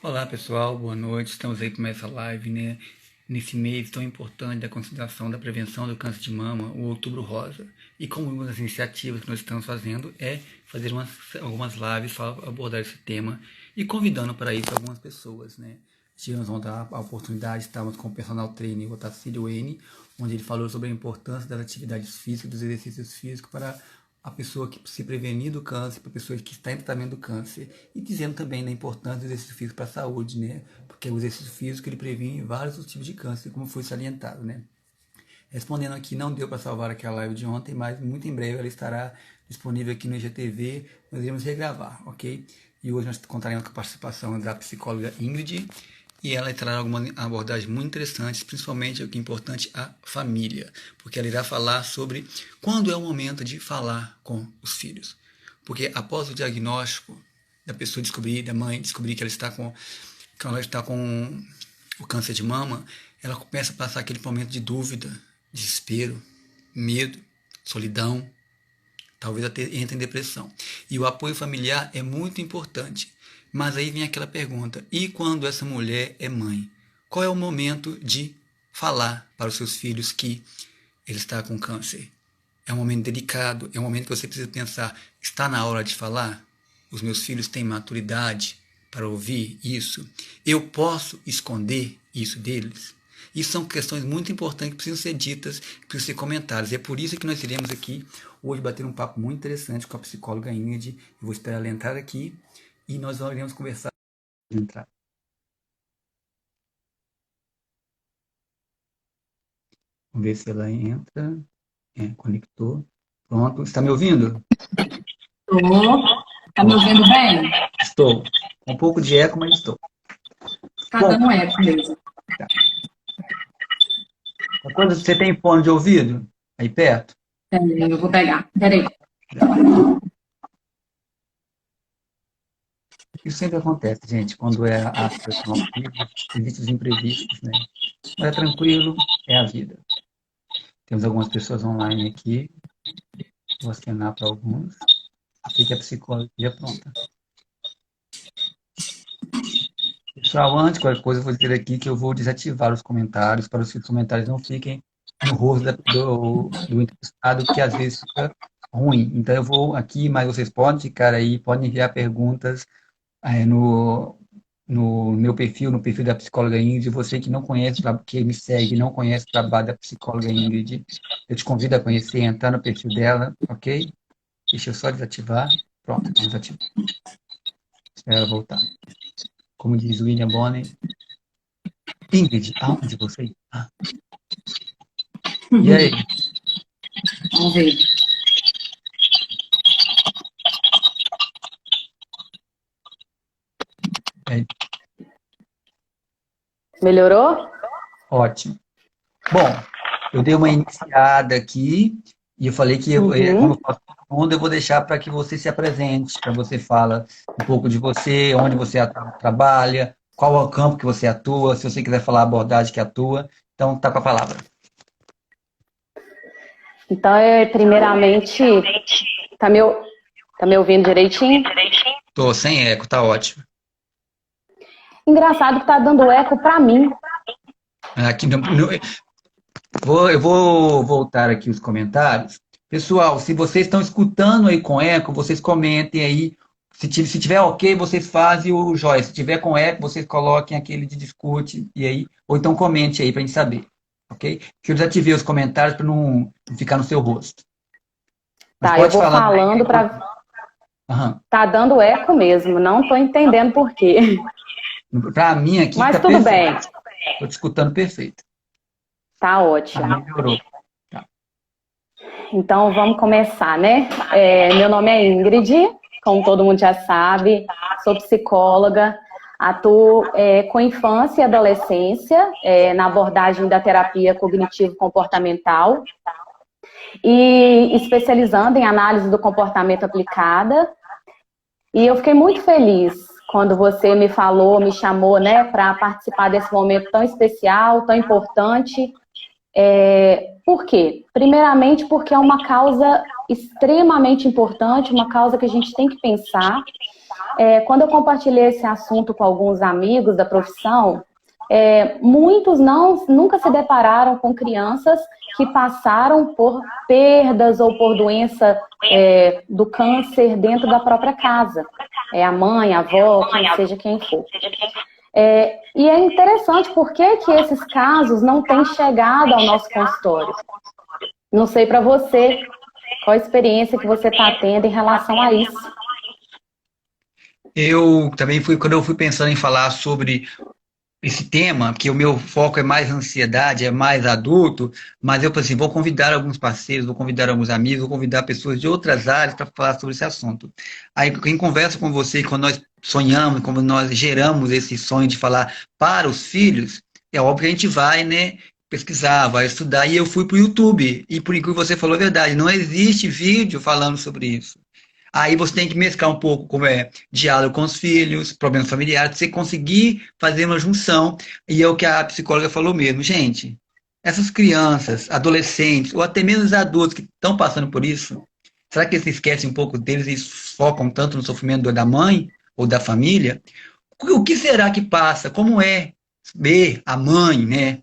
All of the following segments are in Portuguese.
Olá pessoal, boa noite. Estamos aí com essa live, né? Nesse mês tão importante da consideração da prevenção do câncer de mama, o Outubro Rosa. E como uma das iniciativas que nós estamos fazendo é fazer algumas lives só abordar esse tema e convidando para isso algumas pessoas, né? Tivemos a oportunidade, estávamos com o personal trainer, o Otacílio Wayne, onde ele falou sobre a importância das atividades físicas, dos exercícios físicos para a pessoa que se prevenir do câncer, para a pessoa que está em tratamento do câncer, e dizendo também da importância do exercício físico para a saúde, né? Porque o exercício físico ele previne vários tipos de câncer, como foi salientado, né? Respondendo aqui, não deu para salvar aquela live de ontem, mas muito em breve ela estará disponível aqui no IGTV, nós iremos regravar, ok? E hoje nós contaremos com a participação da psicóloga Ingrid, e ela trará algumas abordagens muito interessantes, principalmente o que é importante, a família, porque ela irá falar sobre quando é o momento de falar com os filhos. Porque após o diagnóstico da pessoa descobrir, da mãe descobrir que ela está com o câncer de mama, ela começa a passar aquele momento de dúvida, desespero, medo, solidão, talvez até entre em depressão. E o apoio familiar é muito importante. Mas aí vem aquela pergunta: e quando essa mulher é mãe? Qual é o momento de falar para os seus filhos que ele está com câncer? É um momento delicado, é um momento que você precisa pensar: está na hora de falar? Os meus filhos têm maturidade para ouvir isso? Eu posso esconder isso deles? E são questões muito importantes que precisam ser ditas, que precisam ser comentadas. E é por isso que nós iremos aqui hoje bater um papo muito interessante com a psicóloga Ingrid. Eu vou esperar ela entrar aqui e nós iremos conversar. Entrar. Vamos ver se ela entra. Conectou. Pronto. Está me ouvindo? Estou. Tá me Ótimo. ouvindo bem? Estou. Com um pouco de eco, mas estou. Tá Bom, dando eco mesmo. tá. Quando você tem fone de ouvido aí perto? Eu vou pegar. Peraí. Isso sempre acontece, gente, quando é a situação ao vivo, existem os imprevistos, né? Mas é tranquilo, é a vida. Temos algumas pessoas online aqui, vou acenar para alguns. Aqui que a psicóloga já pronta. Pessoal, antes, qualquer coisa, eu vou dizer aqui que eu vou desativar os comentários, para que os comentários não fiquem no rosto do entrevistado, que às vezes fica ruim. Então, eu vou aqui, mas vocês podem ficar aí, podem enviar perguntas no meu perfil, no perfil da psicóloga Ingrid. Você que não conhece, que me segue, não conhece o trabalho da psicóloga Ingrid, eu te convido a conhecer, entrar no perfil dela, ok? Deixa eu só desativar. Pronto, desativou. Espera ela voltar. Como diz William Bonner, Ingrid, aonde você está? E aí? Vamos ver. É, Melhorou? ótimo. Bom, eu dei uma iniciada aqui e eu falei que, como Uhum. eu faço com todo mundo, eu vou deixar para que você se apresente, para você fala um pouco de você, onde você trabalha, qual é o campo que você atua, se você quiser falar a abordagem que atua. Então, tá com a palavra. Então, primeiramente, tá me, tá me ouvindo direitinho? Tô sem eco, tá ótimo. Engraçado que tá dando eco pra mim. Aqui eu vou voltar aqui os comentários. Pessoal, se vocês estão escutando aí com eco, vocês comentem aí. Se tiver ok, vocês fazem o joia. Se tiver com eco, vocês coloquem aquele de discute e aí, ou então comente aí para a gente saber, ok? Que eu desativei os comentários para não ficar no seu rosto. Mas Tá, eu pode vou falar. falando pra. Aham. Tá dando eco mesmo. Não tô entendendo por quê. Para mim aqui está Mas tudo perfeito. bem. Estou te escutando perfeito. Tá Ah, ótimo. melhorou. Tá. Então, vamos começar, né? Meu nome é Ingrid, como todo mundo já sabe, sou psicóloga, atuo com infância e adolescência, na abordagem da terapia cognitivo-comportamental e especializando em análise do comportamento aplicada. E eu fiquei muito feliz quando você me falou, me chamou, né, para participar desse momento tão especial, tão importante. Por quê? Primeiramente, porque é uma causa extremamente importante, uma causa que a gente tem que pensar. quando eu compartilhei esse assunto com alguns amigos da profissão, muitos nunca se depararam com crianças que passaram por perdas ou por doença do câncer dentro da própria casa. A mãe, a avó, seja quem for. E é interessante porque que esses casos não têm chegado ao nosso consultório. Não sei para você, qual a experiência que você está tendo em relação a isso. Eu também quando eu fui pensando em falar sobre esse tema, que o meu foco é mais ansiedade, é mais adulto, mas eu pensei, vou convidar alguns parceiros, vou convidar alguns amigos, vou convidar pessoas de outras áreas para falar sobre esse assunto. Aí, quem conversa com você, quando nós sonhamos, quando nós geramos esse sonho de falar para os filhos, é óbvio que a gente vai, né, pesquisar, vai estudar, e eu fui para o YouTube, e por incrível que você falou a verdade, não existe vídeo falando sobre isso. Aí você tem que mesclar um pouco como diálogo com os filhos, problemas familiares, você conseguir fazer uma junção. E é o que a psicóloga falou mesmo. Gente, essas crianças, adolescentes, ou até mesmo os adultos que estão passando por isso, será que eles esquecem um pouco deles e focam tanto no sofrimento da mãe ou da família? O que será que passa? Como é ver a mãe, né?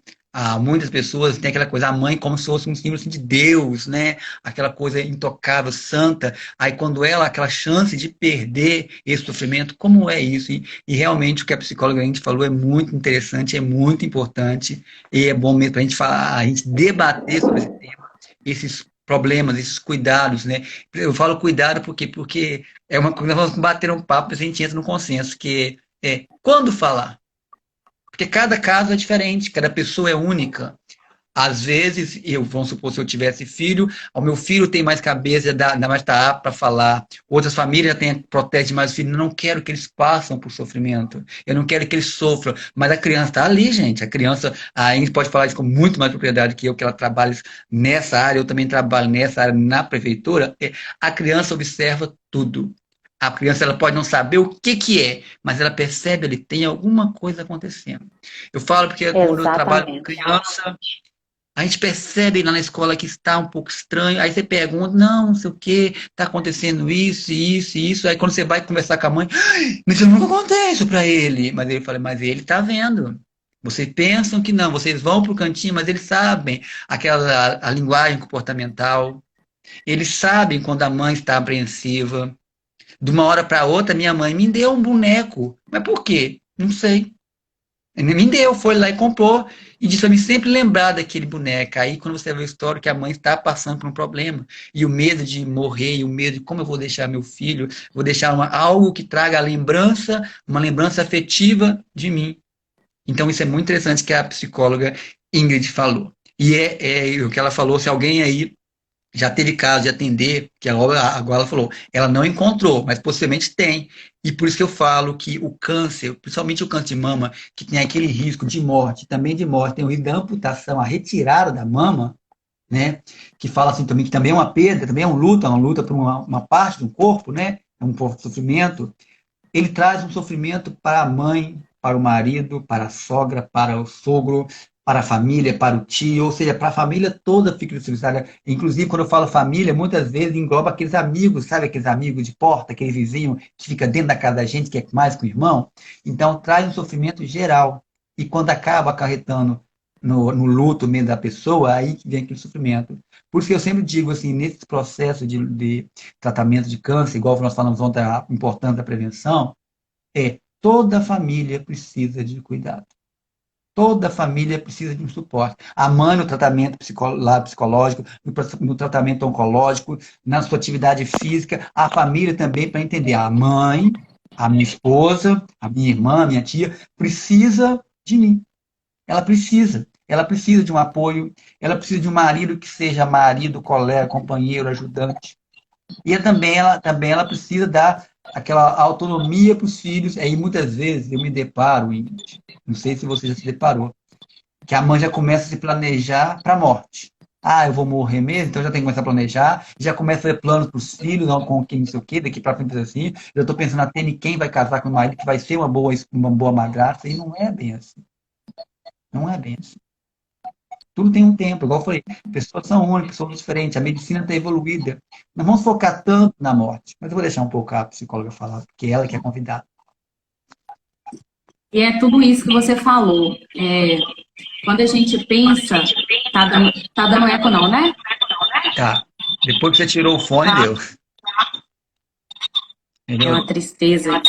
Muitas pessoas têm aquela coisa, a mãe como se fosse um símbolo assim, de Deus, né? Aquela coisa intocável, santa. Aí quando ela, aquela chance de perder esse sofrimento, como é isso? E realmente o que a psicóloga a gente falou é muito interessante, é muito importante, e é bom mesmo para a gente falar, a gente debater sobre esse tema, esses problemas, esses cuidados, né? Eu falo cuidado porque é uma coisa, nós vamos bater um papo, a gente entra no consenso, que quando falar? Porque cada caso é diferente, cada pessoa é única. Às vezes, vamos supor, se eu tivesse filho, o meu filho tem mais cabeça, dá mais tá apto para falar. Outras famílias protegem mais o filho. Eu não quero que eles passem por sofrimento. Eu não quero que eles sofram. Mas a criança está ali, gente. A criança, a gente pode falar isso com muito mais propriedade que eu, que ela trabalha nessa área. Eu também trabalho nessa área na prefeitura. A criança observa tudo. A criança ela pode não saber o que é, mas ela percebe, ele tem alguma coisa acontecendo. Eu falo porque quando eu trabalho com Exatamente. criança, a gente percebe lá na escola que está um pouco estranho, aí você pergunta, não sei o que, está acontecendo isso, isso, isso. Aí quando você vai conversar com a mãe, mas eu nunca contei isso para ele. Mas ele fala, mas ele está vendo. Vocês pensam que não, vocês vão para o cantinho, mas eles sabem a linguagem comportamental. Eles sabem quando a mãe está apreensiva. De uma hora para outra, minha mãe me deu um boneco. Mas por quê? Não sei. Me deu, foi lá e comprou. E disse para mim sempre lembrar daquele boneco. Aí, quando você vê a história, que a mãe está passando por um problema. E o medo de morrer, e o medo de como eu vou deixar meu filho, vou deixar algo que traga a lembrança, uma lembrança afetiva de mim. Então, isso é muito interessante que a psicóloga Ingrid falou. E é o que ela falou, se alguém aí já teve caso de atender, que agora ela falou, ela não encontrou, mas possivelmente tem. E por isso que eu falo que o câncer, principalmente o câncer de mama, que tem aquele risco de morte, também de morte, tem o risco da amputação, a retirada da mama, né? Que fala assim também, que também é uma perda, também é uma luta por uma parte do corpo, né? É um sofrimento. Ele traz um sofrimento para a mãe, para o marido, para a sogra, para o sogro, para a família, para o tio, ou seja, para a família toda fica dificuldade. Inclusive, quando eu falo família, muitas vezes engloba aqueles amigos, sabe aqueles amigos de porta, aquele vizinho que fica dentro da casa da gente, que é mais que o irmão. Então, traz um sofrimento geral. E quando acaba acarretando no luto mesmo da pessoa, aí que vem aquele sofrimento. Por isso que eu sempre digo assim, nesse processo de tratamento de câncer, igual nós falamos ontem, a importância da prevenção, toda família precisa de cuidado. Toda família precisa de um suporte. A mãe no tratamento psicológico, no tratamento oncológico, na sua atividade física, a família também para entender. A mãe, a minha esposa, a minha irmã, a minha tia, precisa de mim. Ela precisa. Ela precisa de um apoio, ela precisa de um marido que seja marido, colega, companheiro, ajudante. E também ela precisa dar aquela autonomia para os filhos. Aí muitas vezes eu me deparo, não sei se você já se deparou, que a mãe já começa a se planejar para a morte. Ah, eu vou morrer mesmo, então já tem que começar a planejar, já começa a fazer planos para os filhos, não com quem não sei o quê, daqui para frente assim. Eu estou pensando até em quem vai casar com o marido, que vai ser uma boa madrasta, e não é bem assim. Não é bem assim. Tudo tem um tempo, igual eu falei, pessoas são únicas, pessoas diferentes, a medicina está evoluída. Não vamos focar tanto na morte, mas eu vou deixar um pouco a psicóloga falar, porque ela que é convidada. E é tudo isso que você falou. Quando a gente pensa, tá dando eco não, né? Tá. Depois que você tirou o fone, Tá. deu. É uma Melhorou. tristeza.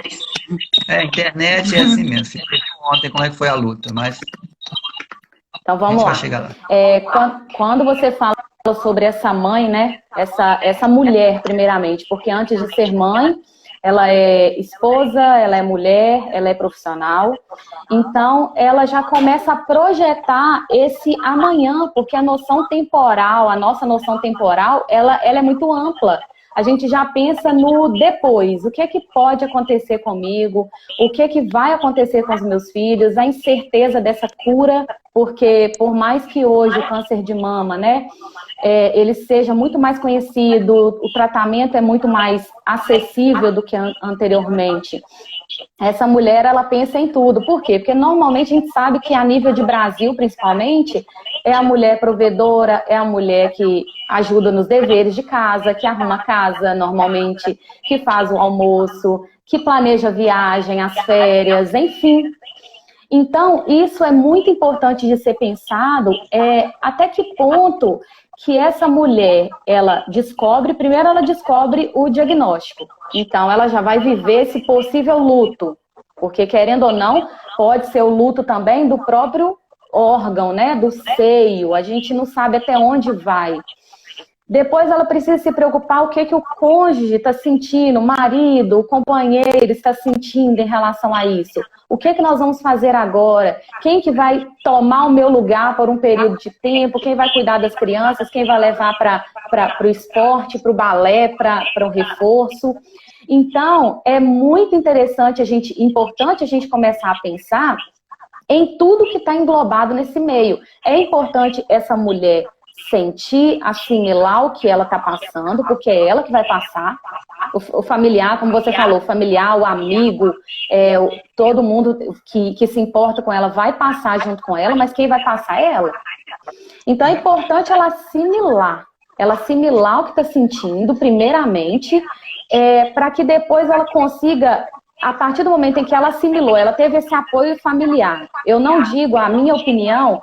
A internet é assim mesmo. Você viu ontem como é que foi a luta, mas Então a vamos gente vai lá. chegar lá. Quando você fala sobre essa mãe, né? Essa mulher, primeiramente, porque antes de ser mãe, ela é esposa, ela é mulher, ela é profissional. Então, ela já começa a projetar esse amanhã, porque a noção temporal, a nossa noção temporal, ela é muito ampla. A gente já pensa no depois, o que é que pode acontecer comigo, o que é que vai acontecer com os meus filhos, a incerteza dessa cura, porque por mais que hoje o câncer de mama, né, ele seja muito mais conhecido, o tratamento é muito mais acessível do que anteriormente. Essa mulher, ela pensa em tudo. Por quê? Porque normalmente a gente sabe que a nível de Brasil, principalmente, é a mulher provedora, é a mulher que ajuda nos deveres de casa, que arruma a casa normalmente, que faz o almoço, que planeja a viagem, as férias, enfim. Então, isso é muito importante de ser pensado, até que ponto que essa mulher, primeiro ela descobre o diagnóstico. Então, ela já vai viver esse possível luto, porque querendo ou não, pode ser o luto também do próprio órgão, né, do seio, a gente não sabe até onde vai. Depois ela precisa se preocupar o que o cônjuge está sentindo, o marido, o companheiro está sentindo em relação a isso. O que nós vamos fazer agora? Quem que vai tomar o meu lugar por um período de tempo? Quem vai cuidar das crianças? Quem vai levar para o esporte, para o balé, para o reforço? Então, é muito importante a gente começar a pensar em tudo que está englobado nesse meio. É importante essa mulher sentir, assimilar o que ela está passando, porque é ela que vai passar. O familiar, como você falou, o familiar, o amigo, todo mundo que se importa com ela vai passar junto com ela, mas quem vai passar é ela. Então é importante ela assimilar o que está sentindo, primeiramente, para que depois ela consiga, a partir do momento em que ela assimilou, ela teve esse apoio familiar. Eu não digo, a minha opinião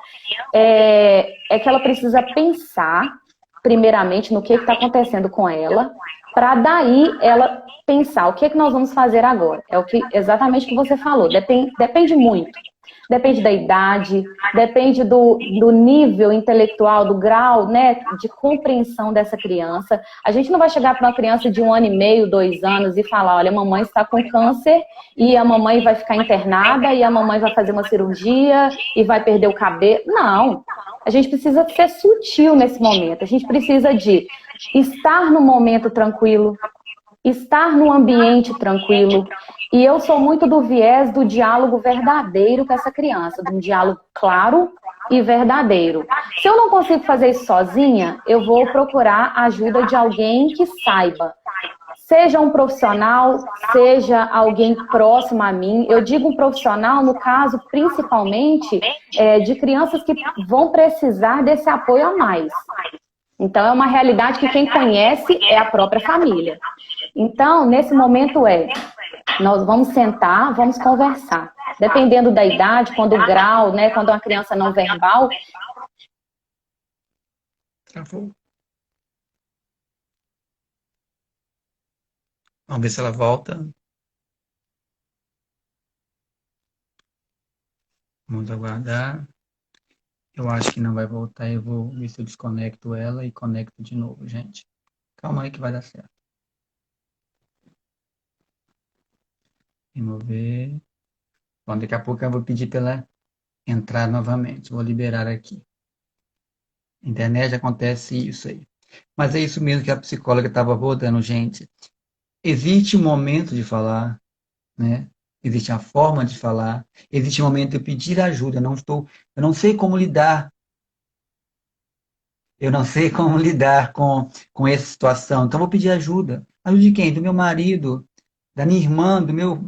é que ela precisa pensar, primeiramente, no que está acontecendo com ela, para daí ela pensar o que nós vamos fazer agora. É exatamente o que você falou, depende muito. Depende da idade, depende do nível intelectual, do grau, né, de compreensão dessa criança. A gente não vai chegar para uma criança de 1 ano e meio, 2 anos e falar, olha, a mamãe está com câncer e a mamãe vai ficar internada e a mamãe vai fazer uma cirurgia e vai perder o cabelo. Não, a gente precisa ser sutil nesse momento. A gente precisa de estar no momento tranquilo, estar num ambiente tranquilo. E eu sou muito do viés do diálogo verdadeiro com essa criança, de um diálogo claro e verdadeiro. Se eu não consigo fazer isso sozinha, eu vou procurar a ajuda de alguém que saiba. Seja um profissional, seja alguém próximo a mim. Eu digo um profissional, no caso, principalmente, de crianças que vão precisar desse apoio a mais. Então, é uma realidade que quem conhece é a própria família. Então, nesse momento nós vamos sentar, vamos conversar. Dependendo da idade, quando o grau, né, quando uma criança não verbal... Vamos ver se ela volta. Vamos aguardar. Eu acho que não vai voltar. Eu vou ver se eu desconecto ela e conecto de novo, gente. Calma aí que vai dar certo. Remover. Bom, daqui a pouco eu vou pedir para ela entrar novamente. Vou liberar aqui. Internet acontece isso aí. Mas é isso mesmo que a psicóloga estava abordando, gente. Existe um momento de falar, né? Existe a forma de falar. Existe um momento de eu pedir ajuda. Eu não sei como lidar. Eu não sei como lidar com essa situação. Então, eu vou pedir ajuda. Ajuda de quem? Do meu marido, da minha irmã, do meu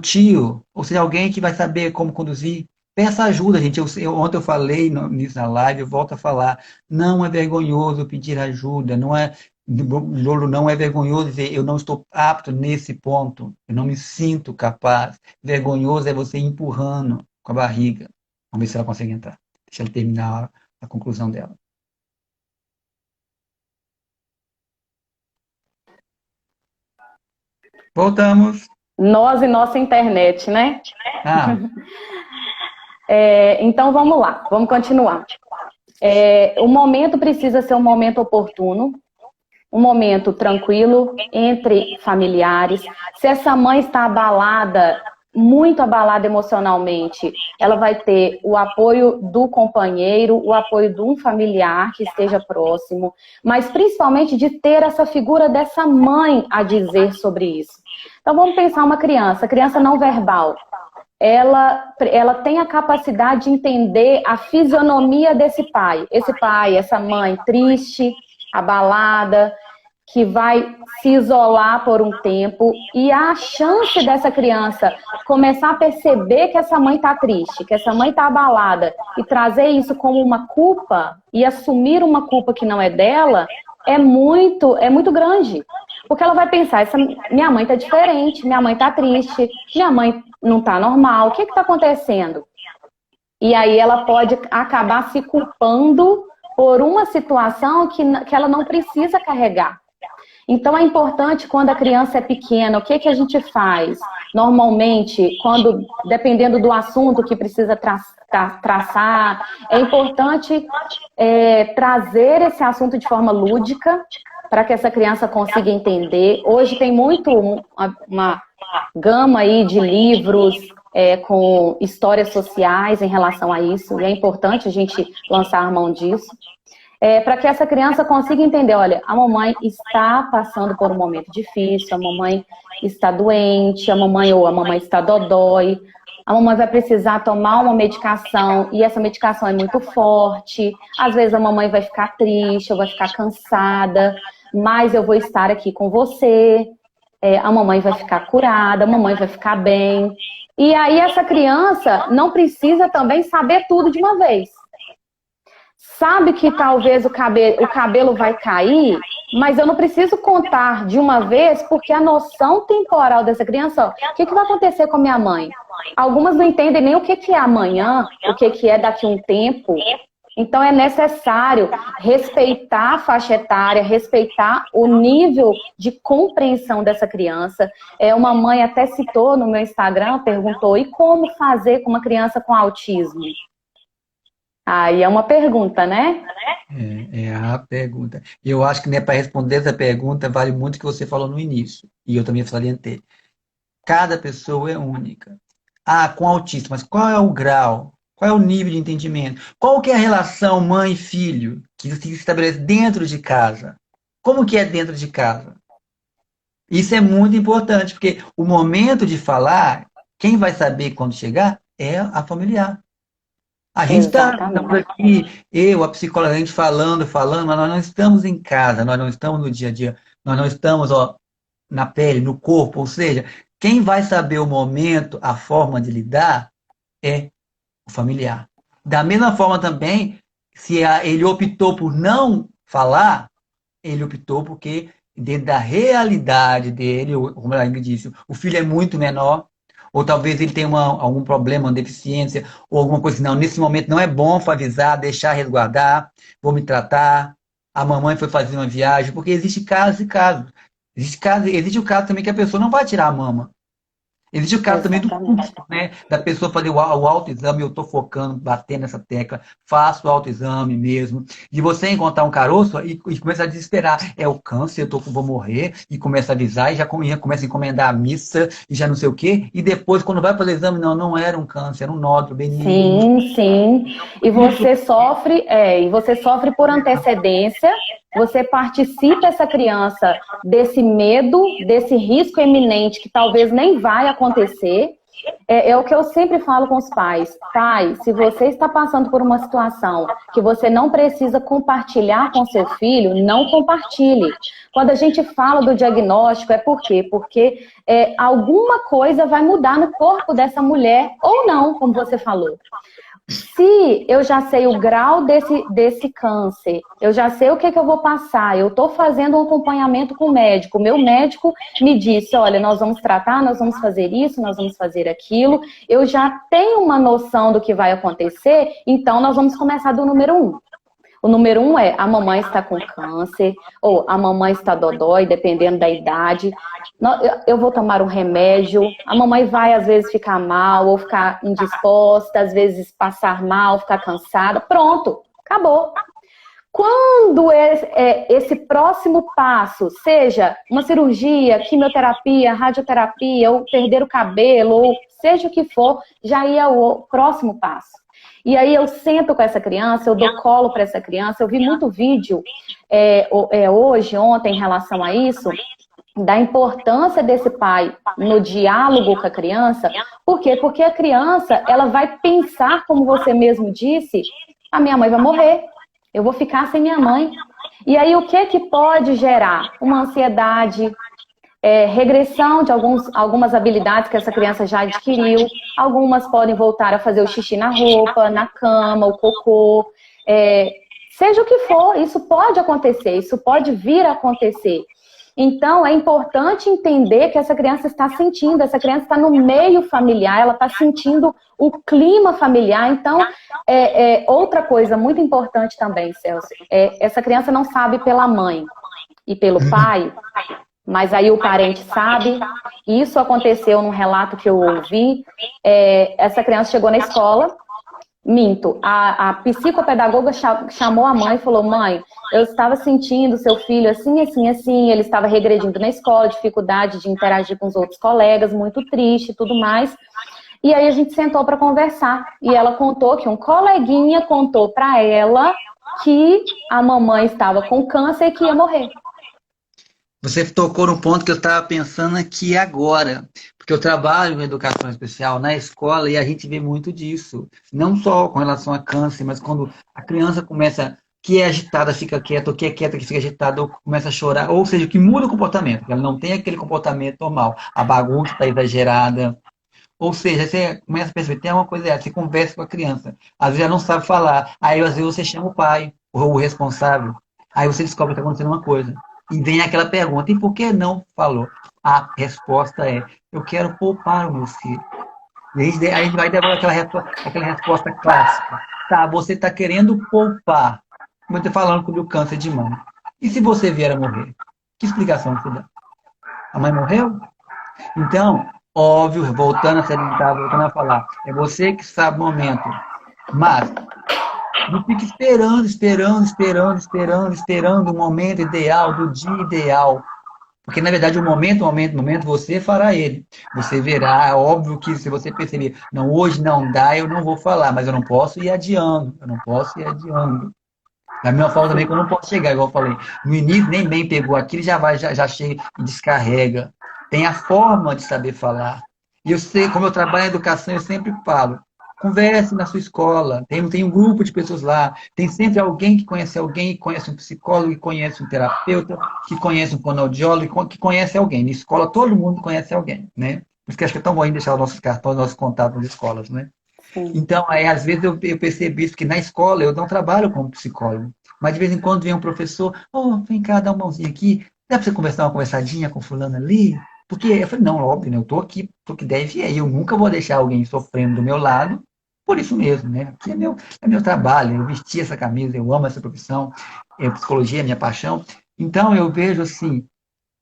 tio. Ou seja, alguém que vai saber como conduzir. Peça ajuda, gente. Ontem eu falei nisso na live, eu volto a falar. Não é vergonhoso pedir ajuda, Lolo, não é vergonhoso dizer eu não estou apto nesse ponto, eu não me sinto capaz. Vergonhoso é você empurrando com a barriga. Vamos ver se ela consegue entrar. Deixa ela terminar a conclusão dela. Voltamos. Nós e nossa internet, né? Ah, Então vamos lá, vamos continuar. O momento precisa ser um momento oportuno, um momento tranquilo entre familiares. Se essa mãe está abalada, muito abalada emocionalmente, ela vai ter o apoio do companheiro, o apoio de um familiar que esteja próximo, mas principalmente de ter essa figura dessa mãe a dizer sobre isso. Então vamos pensar uma criança não verbal. Ela tem a capacidade de entender a fisionomia desse pai. Esse pai, essa mãe triste, abalada, que vai se isolar por um tempo, e a chance dessa criança começar a perceber que essa mãe está triste, que essa mãe está abalada, e trazer isso como uma culpa, e assumir uma culpa que não é dela, é muito grande. Porque ela vai pensar, minha mãe está diferente, minha mãe está triste, minha mãe não está normal, o que está acontecendo? E aí ela pode acabar se culpando por uma situação que ela não precisa carregar. Então é importante, quando a criança é pequena, o que a gente faz? Normalmente, dependendo do assunto que precisa traçar, é importante trazer esse assunto de forma lúdica, para que essa criança consiga entender. Hoje tem uma gama aí de livros com histórias sociais em relação a isso, e é importante a gente lançar mão disso. Para que essa criança consiga entender, olha, a mamãe está passando por um momento difícil, a mamãe está doente, a mamãe está dodói, a mamãe vai precisar tomar uma medicação e essa medicação é muito forte, às vezes a mamãe vai ficar triste, ou vai ficar cansada, mas eu vou estar aqui com você, a mamãe vai ficar curada, a mamãe vai ficar bem. E aí essa criança não precisa também saber tudo de uma vez. Sabe que talvez o cabelo vai cair, mas eu não preciso contar de uma vez, porque a noção temporal dessa criança, o que vai acontecer com a minha mãe? Algumas não entendem nem o que é amanhã, o que é daqui a um tempo. Então é necessário respeitar a faixa etária, respeitar o nível de compreensão dessa criança. Uma mãe até citou no meu Instagram, perguntou, e como fazer com uma criança com autismo? Aí é uma pergunta, né? É a pergunta. E eu acho que, né, para responder essa pergunta, vale muito o que você falou no início. E eu também salientei. Cada pessoa é única. Com autismo, mas qual é o grau? Qual é o nível de entendimento? Qual que é a relação mãe e filho que se estabelece dentro de casa? Como que é dentro de casa? Isso é muito importante, porque o momento de falar, quem vai saber quando chegar é a familiar. A gente estamos aqui, a psicóloga, a gente falando, mas nós não estamos em casa, nós não estamos no dia a dia, nós não estamos na pele, no corpo, ou seja, quem vai saber o momento, a forma de lidar é o familiar. Da mesma forma também, se ele optou por não falar, ele optou porque dentro da realidade dele, como a Ingrid disse, o filho é muito menor, ou talvez ele tenha algum problema, uma deficiência, ou alguma coisa assim, não, nesse momento não é bom avisar, deixar resguardar, vou me tratar, a mamãe foi fazer uma viagem, porque existe casos e casos. Existe o caso também que a pessoa não vai tirar a mama. Existe o caso também do custo, né? Da pessoa fazer o autoexame, eu estou focando, batendo nessa tecla, faço o autoexame mesmo, de você encontrar um caroço e começar a desesperar. É o câncer, vou morrer, e começa a avisar, e já começa a encomendar a missa, e já não sei o quê, e depois, quando vai fazer o exame, não era um câncer, era um nódulo benigno. Sim. E você sofre por antecedência, você participa essa criança desse medo, desse risco iminente que talvez nem vai acontecer, é o que eu sempre falo com os pais. Pai, se você está passando por uma situação que você não precisa compartilhar com seu filho, não compartilhe. Quando a gente fala do diagnóstico, é por quê? Porque alguma coisa vai mudar no corpo dessa mulher, ou não, como você falou. Se eu já sei o grau desse câncer, eu já sei o que eu vou passar, eu estou fazendo um acompanhamento com o médico, meu médico me disse, olha, nós vamos tratar, nós vamos fazer isso, nós vamos fazer aquilo, eu já tenho uma noção do que vai acontecer, então nós vamos começar do número 1. O número 1 é a mamãe está com câncer, ou a mamãe está dodói, dependendo da idade. Eu vou tomar um remédio, a mamãe vai às vezes ficar mal, ou ficar indisposta, às vezes passar mal, ficar cansada. Pronto, acabou. Quando esse próximo passo, seja uma cirurgia, quimioterapia, radioterapia, ou perder o cabelo, ou seja o que for, já ia o próximo passo. E aí eu sento com essa criança, eu dou colo para essa criança, eu vi muito vídeo ontem, em relação a isso, da importância desse pai no diálogo com a criança. Por quê? Porque a criança, ela vai pensar, como você mesmo disse, a minha mãe vai morrer, eu vou ficar sem minha mãe. E aí o que pode gerar? Uma ansiedade, regressão de algumas habilidades que essa criança já adquiriu. Algumas podem voltar a fazer o xixi na roupa, na cama, o cocô. Seja o que for, isso pode acontecer, isso pode vir a acontecer. Então, é importante entender que essa criança está sentindo, essa criança está no meio familiar, ela está sentindo o clima familiar. Então, outra coisa muito importante também, Celso, essa criança não sabe pela mãe e pelo pai, mas aí o parente sabe. Isso aconteceu num relato que eu ouvi. Essa criança chegou na escola, a psicopedagoga chamou a mãe e falou, mãe, eu estava sentindo seu filho assim, assim, assim, ele estava regredindo na escola, dificuldade de interagir com os outros colegas, muito triste e tudo mais. E aí a gente sentou para conversar, e ela contou que um coleguinha contou para ela que a mamãe estava com câncer e que ia morrer. Você tocou no ponto que eu estava pensando aqui agora, porque eu trabalho em educação especial na escola e a gente vê muito disso, não só com relação a câncer, mas quando a criança começa, que é agitada, fica quieta, ou que é quieta, que fica agitada, ou começa a chorar, ou seja, que muda o comportamento, que ela não tem aquele comportamento normal, a bagunça está exagerada, ou seja, você começa a perceber, tem uma coisa errada, você conversa com a criança, às vezes ela não sabe falar, aí às vezes você chama o pai, ou o responsável, aí você descobre que está acontecendo uma coisa. E vem aquela pergunta, e por que não falou? A resposta é, eu quero poupar o meu filho. E aí a gente vai dar aquela resposta clássica. Tá, você está querendo poupar. Como eu estou falando sobre o câncer de mama. E se você vier a morrer? Que explicação você dá? A mãe morreu? Então, óbvio, voltando a falar, é você que sabe o momento. Mas não fique esperando o momento ideal, do dia ideal. Porque, na verdade, o momento, você fará ele. Você verá, é óbvio que se você perceber, não, hoje não dá, eu não vou falar, mas eu não posso ir adiando. Da mesma forma também que eu não posso chegar, igual eu falei. No início, nem bem pegou aquilo, já chega e descarrega. Tem a forma de saber falar. E eu sei, como eu trabalho em educação, eu sempre falo, converse na sua escola, tem um grupo de pessoas lá, tem sempre alguém que conhece um psicólogo, que conhece um terapeuta, que conhece um fonoaudiólogo, que conhece alguém. Na escola todo mundo conhece alguém, né? Por isso que acho que é tão bom deixar os nossos cartões, nossos contatos nas escolas, né? Sim. Então, às vezes eu percebi isso, que na escola eu não trabalho como psicólogo, mas de vez em quando vem um professor, vem cá, dá uma mãozinha aqui, dá para você conversar uma conversadinha com fulano ali? Porque eu falei, não, óbvio, né? Eu estou aqui porque deve ir, eu nunca vou deixar alguém sofrendo do meu lado. Por isso mesmo, né? Aqui é meu trabalho, eu vesti essa camisa, eu amo essa profissão, psicologia é minha paixão. Então eu vejo assim,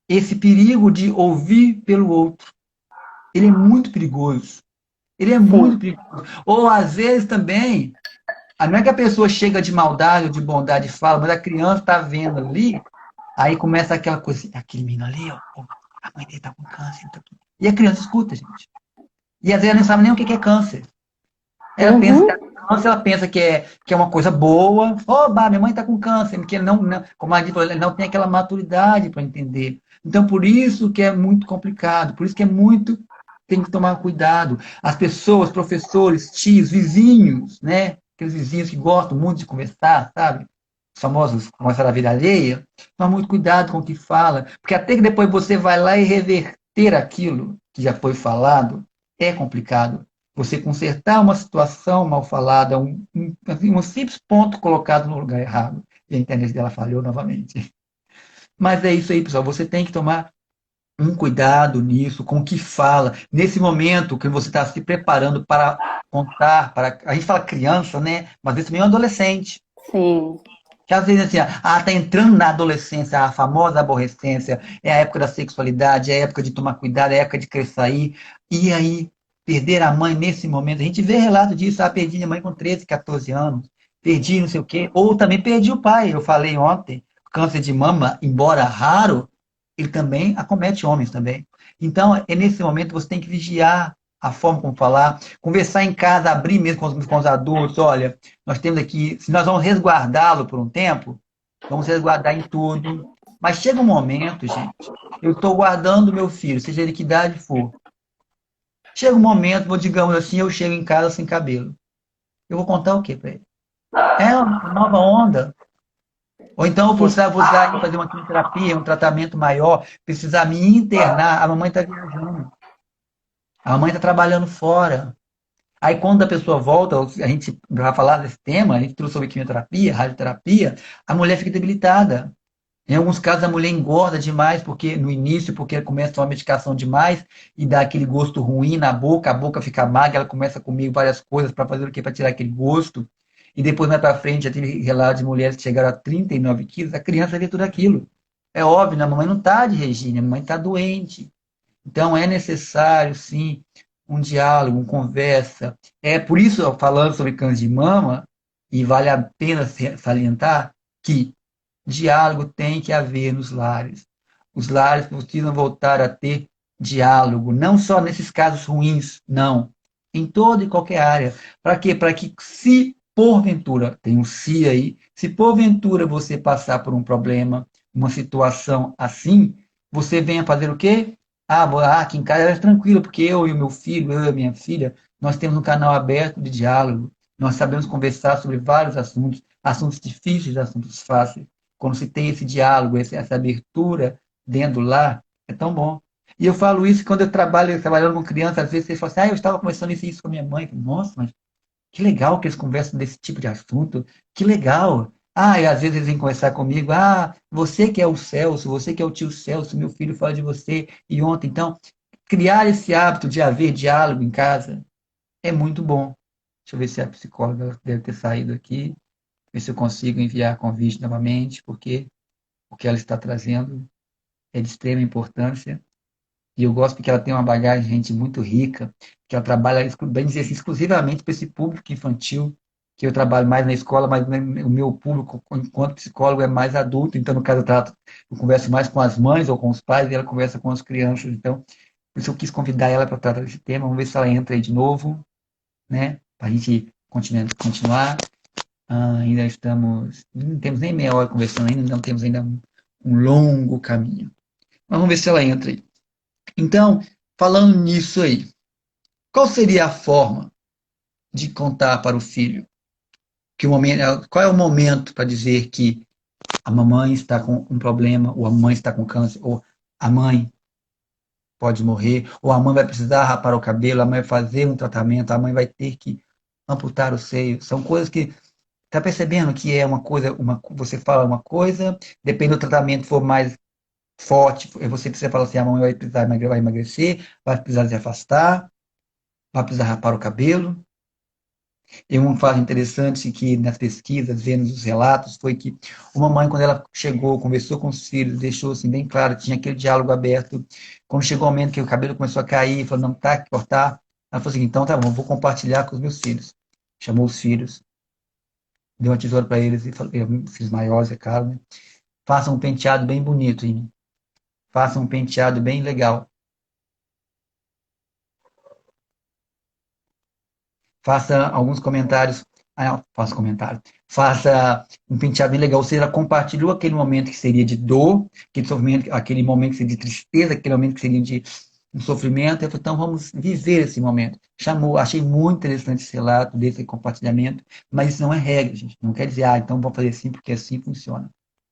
esse perigo de ouvir pelo outro, ele é muito perigoso. Ele é muito perigoso. Ou às vezes também, não é que a pessoa chega de maldade ou de bondade e fala, mas a criança está vendo ali, aí começa aquela coisa assim, aquele menino ali, ó, a mãe dele está com câncer. E a criança escuta, gente. E às vezes ela não sabe nem o que é câncer. Ela pensa que é uma coisa boa. Minha mãe está com câncer, porque como a gente falou, ele não tem aquela maturidade para entender. Então, por isso que é muito complicado, por isso que é muito tem que tomar cuidado. As pessoas, professores, tios, vizinhos, né? Aqueles vizinhos que gostam muito de conversar, sabe? Os famosos conversar da vida alheia. Toma muito cuidado com o que fala, porque até que depois você vai lá e reverter aquilo que já foi falado, é complicado. Você consertar uma situação mal falada, assim, um simples ponto colocado no lugar errado. E a internet dela falhou novamente. Mas é isso aí, pessoal. Você tem que tomar um cuidado nisso, com o que fala. Nesse momento que você está se preparando para contar, a gente fala criança, né? Mas esse também é um adolescente. Sim. Que às vezes assim, tá entrando na adolescência, a famosa aborrecência, é a época da sexualidade, é a época de tomar cuidado, é a época de querer sair. E aí, perder a mãe nesse momento, a gente vê relato disso, perdi minha mãe com 13, 14 anos, perdi não sei o quê, ou também perdi o pai, eu falei ontem, câncer de mama, embora raro, ele também acomete homens também. Então, é nesse momento que você tem que vigiar a forma como falar, conversar em casa, abrir mesmo com os adultos, olha, nós temos aqui, se nós vamos resguardá-lo por um tempo, vamos resguardar em tudo. Mas chega um momento, gente, eu estou guardando meu filho, seja ele que idade for. Chega um momento, digamos assim, eu chego em casa sem cabelo. Eu vou contar o quê para ele? É uma nova onda. Ou então eu precisar fazer uma quimioterapia, um tratamento maior, precisar me internar, a mamãe está viajando. A mamãe está trabalhando fora. Aí quando a pessoa volta, a gente vai falar desse tema, a gente trouxe sobre quimioterapia, radioterapia, a mulher fica debilitada. Em alguns casos a mulher engorda demais porque no início, porque começa a tomar medicação demais e dá aquele gosto ruim na boca, a boca fica magra, ela começa a comer várias coisas para fazer o quê? Para tirar aquele gosto. E depois mais para frente já teve relatos de mulheres que chegaram a 39 quilos, a criança vê tudo aquilo. É óbvio, né? A mamãe não está de regime, a mamãe está doente. Então é necessário, sim, um diálogo, uma conversa. É por isso, falando sobre câncer de mama, e vale a pena salientar que diálogo tem que haver nos lares. Os lares precisam voltar a ter diálogo, não só nesses casos ruins, não. Em toda e qualquer área. Para quê? Para que, se porventura, tem um se aí, se porventura você passar por um problema, uma situação assim, você venha fazer o quê? Aqui em casa é tranquilo, porque eu e o meu filho, eu e a minha filha, nós temos um canal aberto de diálogo. Nós sabemos conversar sobre vários assuntos, assuntos difíceis, assuntos fáceis. Quando se tem esse diálogo, essa abertura dentro do lar, é tão bom. E eu falo isso quando eu trabalhando com criança, às vezes vocês falam assim, eu estava conversando isso com a minha mãe. Nossa, mas que legal que eles conversam desse tipo de assunto. Que legal. E às vezes eles vêm conversar comigo. Você que é o Celso, você que é o tio Celso, meu filho fala de você. E ontem, então, criar esse hábito de haver diálogo em casa é muito bom. Deixa eu ver se a psicóloga deve ter saído aqui. Ver se eu consigo enviar convite novamente, porque o que ela está trazendo é de extrema importância. E eu gosto porque ela tem uma bagagem, gente, muito rica, que ela trabalha, bem dizer assim, exclusivamente para esse público infantil, que eu trabalho mais na escola, mas o meu público, enquanto psicólogo, é mais adulto. Então, no caso, eu converso mais com as mães ou com os pais, e ela conversa com as crianças. Então, por isso eu quis convidar ela para tratar desse tema. Vamos ver se ela entra aí de novo, né? Para a gente continuar. Ainda estamos, não temos nem meia hora conversando ainda, não temos ainda um longo caminho. Mas vamos ver se ela entra aí. Então, falando nisso aí, qual seria a forma de contar para o filho que qual é o momento para dizer que a mamãe está com um problema, ou a mãe está com câncer, ou a mãe pode morrer, ou a mãe vai precisar rapar o cabelo, a mãe vai fazer um tratamento, a mãe vai ter que amputar o seio. São coisas que tá percebendo que é uma coisa, você fala uma coisa, depende do tratamento for mais forte, você precisa falar assim, a mãe vai precisar vai emagrecer, vai precisar se afastar, vai precisar rapar o cabelo. E um fato interessante que nas pesquisas, vendo os relatos, foi que uma mãe, quando ela chegou, conversou com os filhos, deixou assim bem claro, tinha aquele diálogo aberto. Quando chegou o momento que o cabelo começou a cair, falou, não, tá, que cortar. Ela falou assim, então tá bom, vou compartilhar com os meus filhos. Chamou os filhos, deu uma tesoura para eles e falou, filhos maiores, é claro, né? Façam um penteado bem bonito em mim. Façam um penteado bem legal. Faça alguns comentários. Não, faça comentário. Faça um penteado bem legal. Ou seja, ela compartilhou aquele momento que seria de dor, aquele momento que seria de tristeza, aquele momento que seria de um sofrimento. Eu falei, então vamos viver esse momento. Chamou, achei muito interessante esse relato, desse compartilhamento, mas isso não é regra, gente. Não quer dizer, então vamos fazer assim porque assim funciona.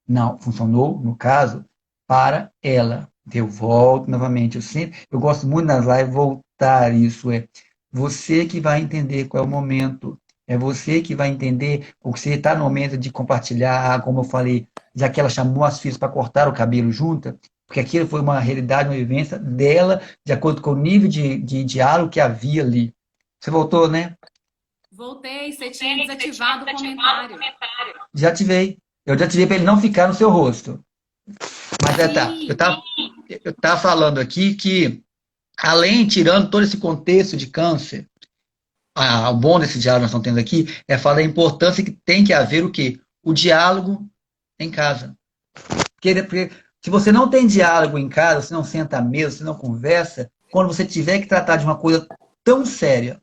Não, funcionou, no caso, para ela. Eu volto novamente. Eu gosto muito nas lives voltar. Isso é você que vai entender qual é o momento. É você que vai entender o que você está no momento de compartilhar, como eu falei, já que ela chamou as filhas para cortar o cabelo junta, porque aquilo foi uma realidade, uma vivência dela, de acordo com o nível de diálogo que havia ali. Você voltou, né? Voltei, você tinha desativado o comentário. Já ativei. Eu já ativei para ele não ficar no seu rosto. Mas tá. Sim. Eu tava falando aqui que, além, tirando todo esse contexto de câncer, o bom desse diálogo que nós estamos tendo aqui é falar a importância que tem que haver o quê? O diálogo em casa. Porque se você não tem diálogo em casa, você não senta à mesa, você não conversa, quando você tiver que tratar de uma coisa tão séria,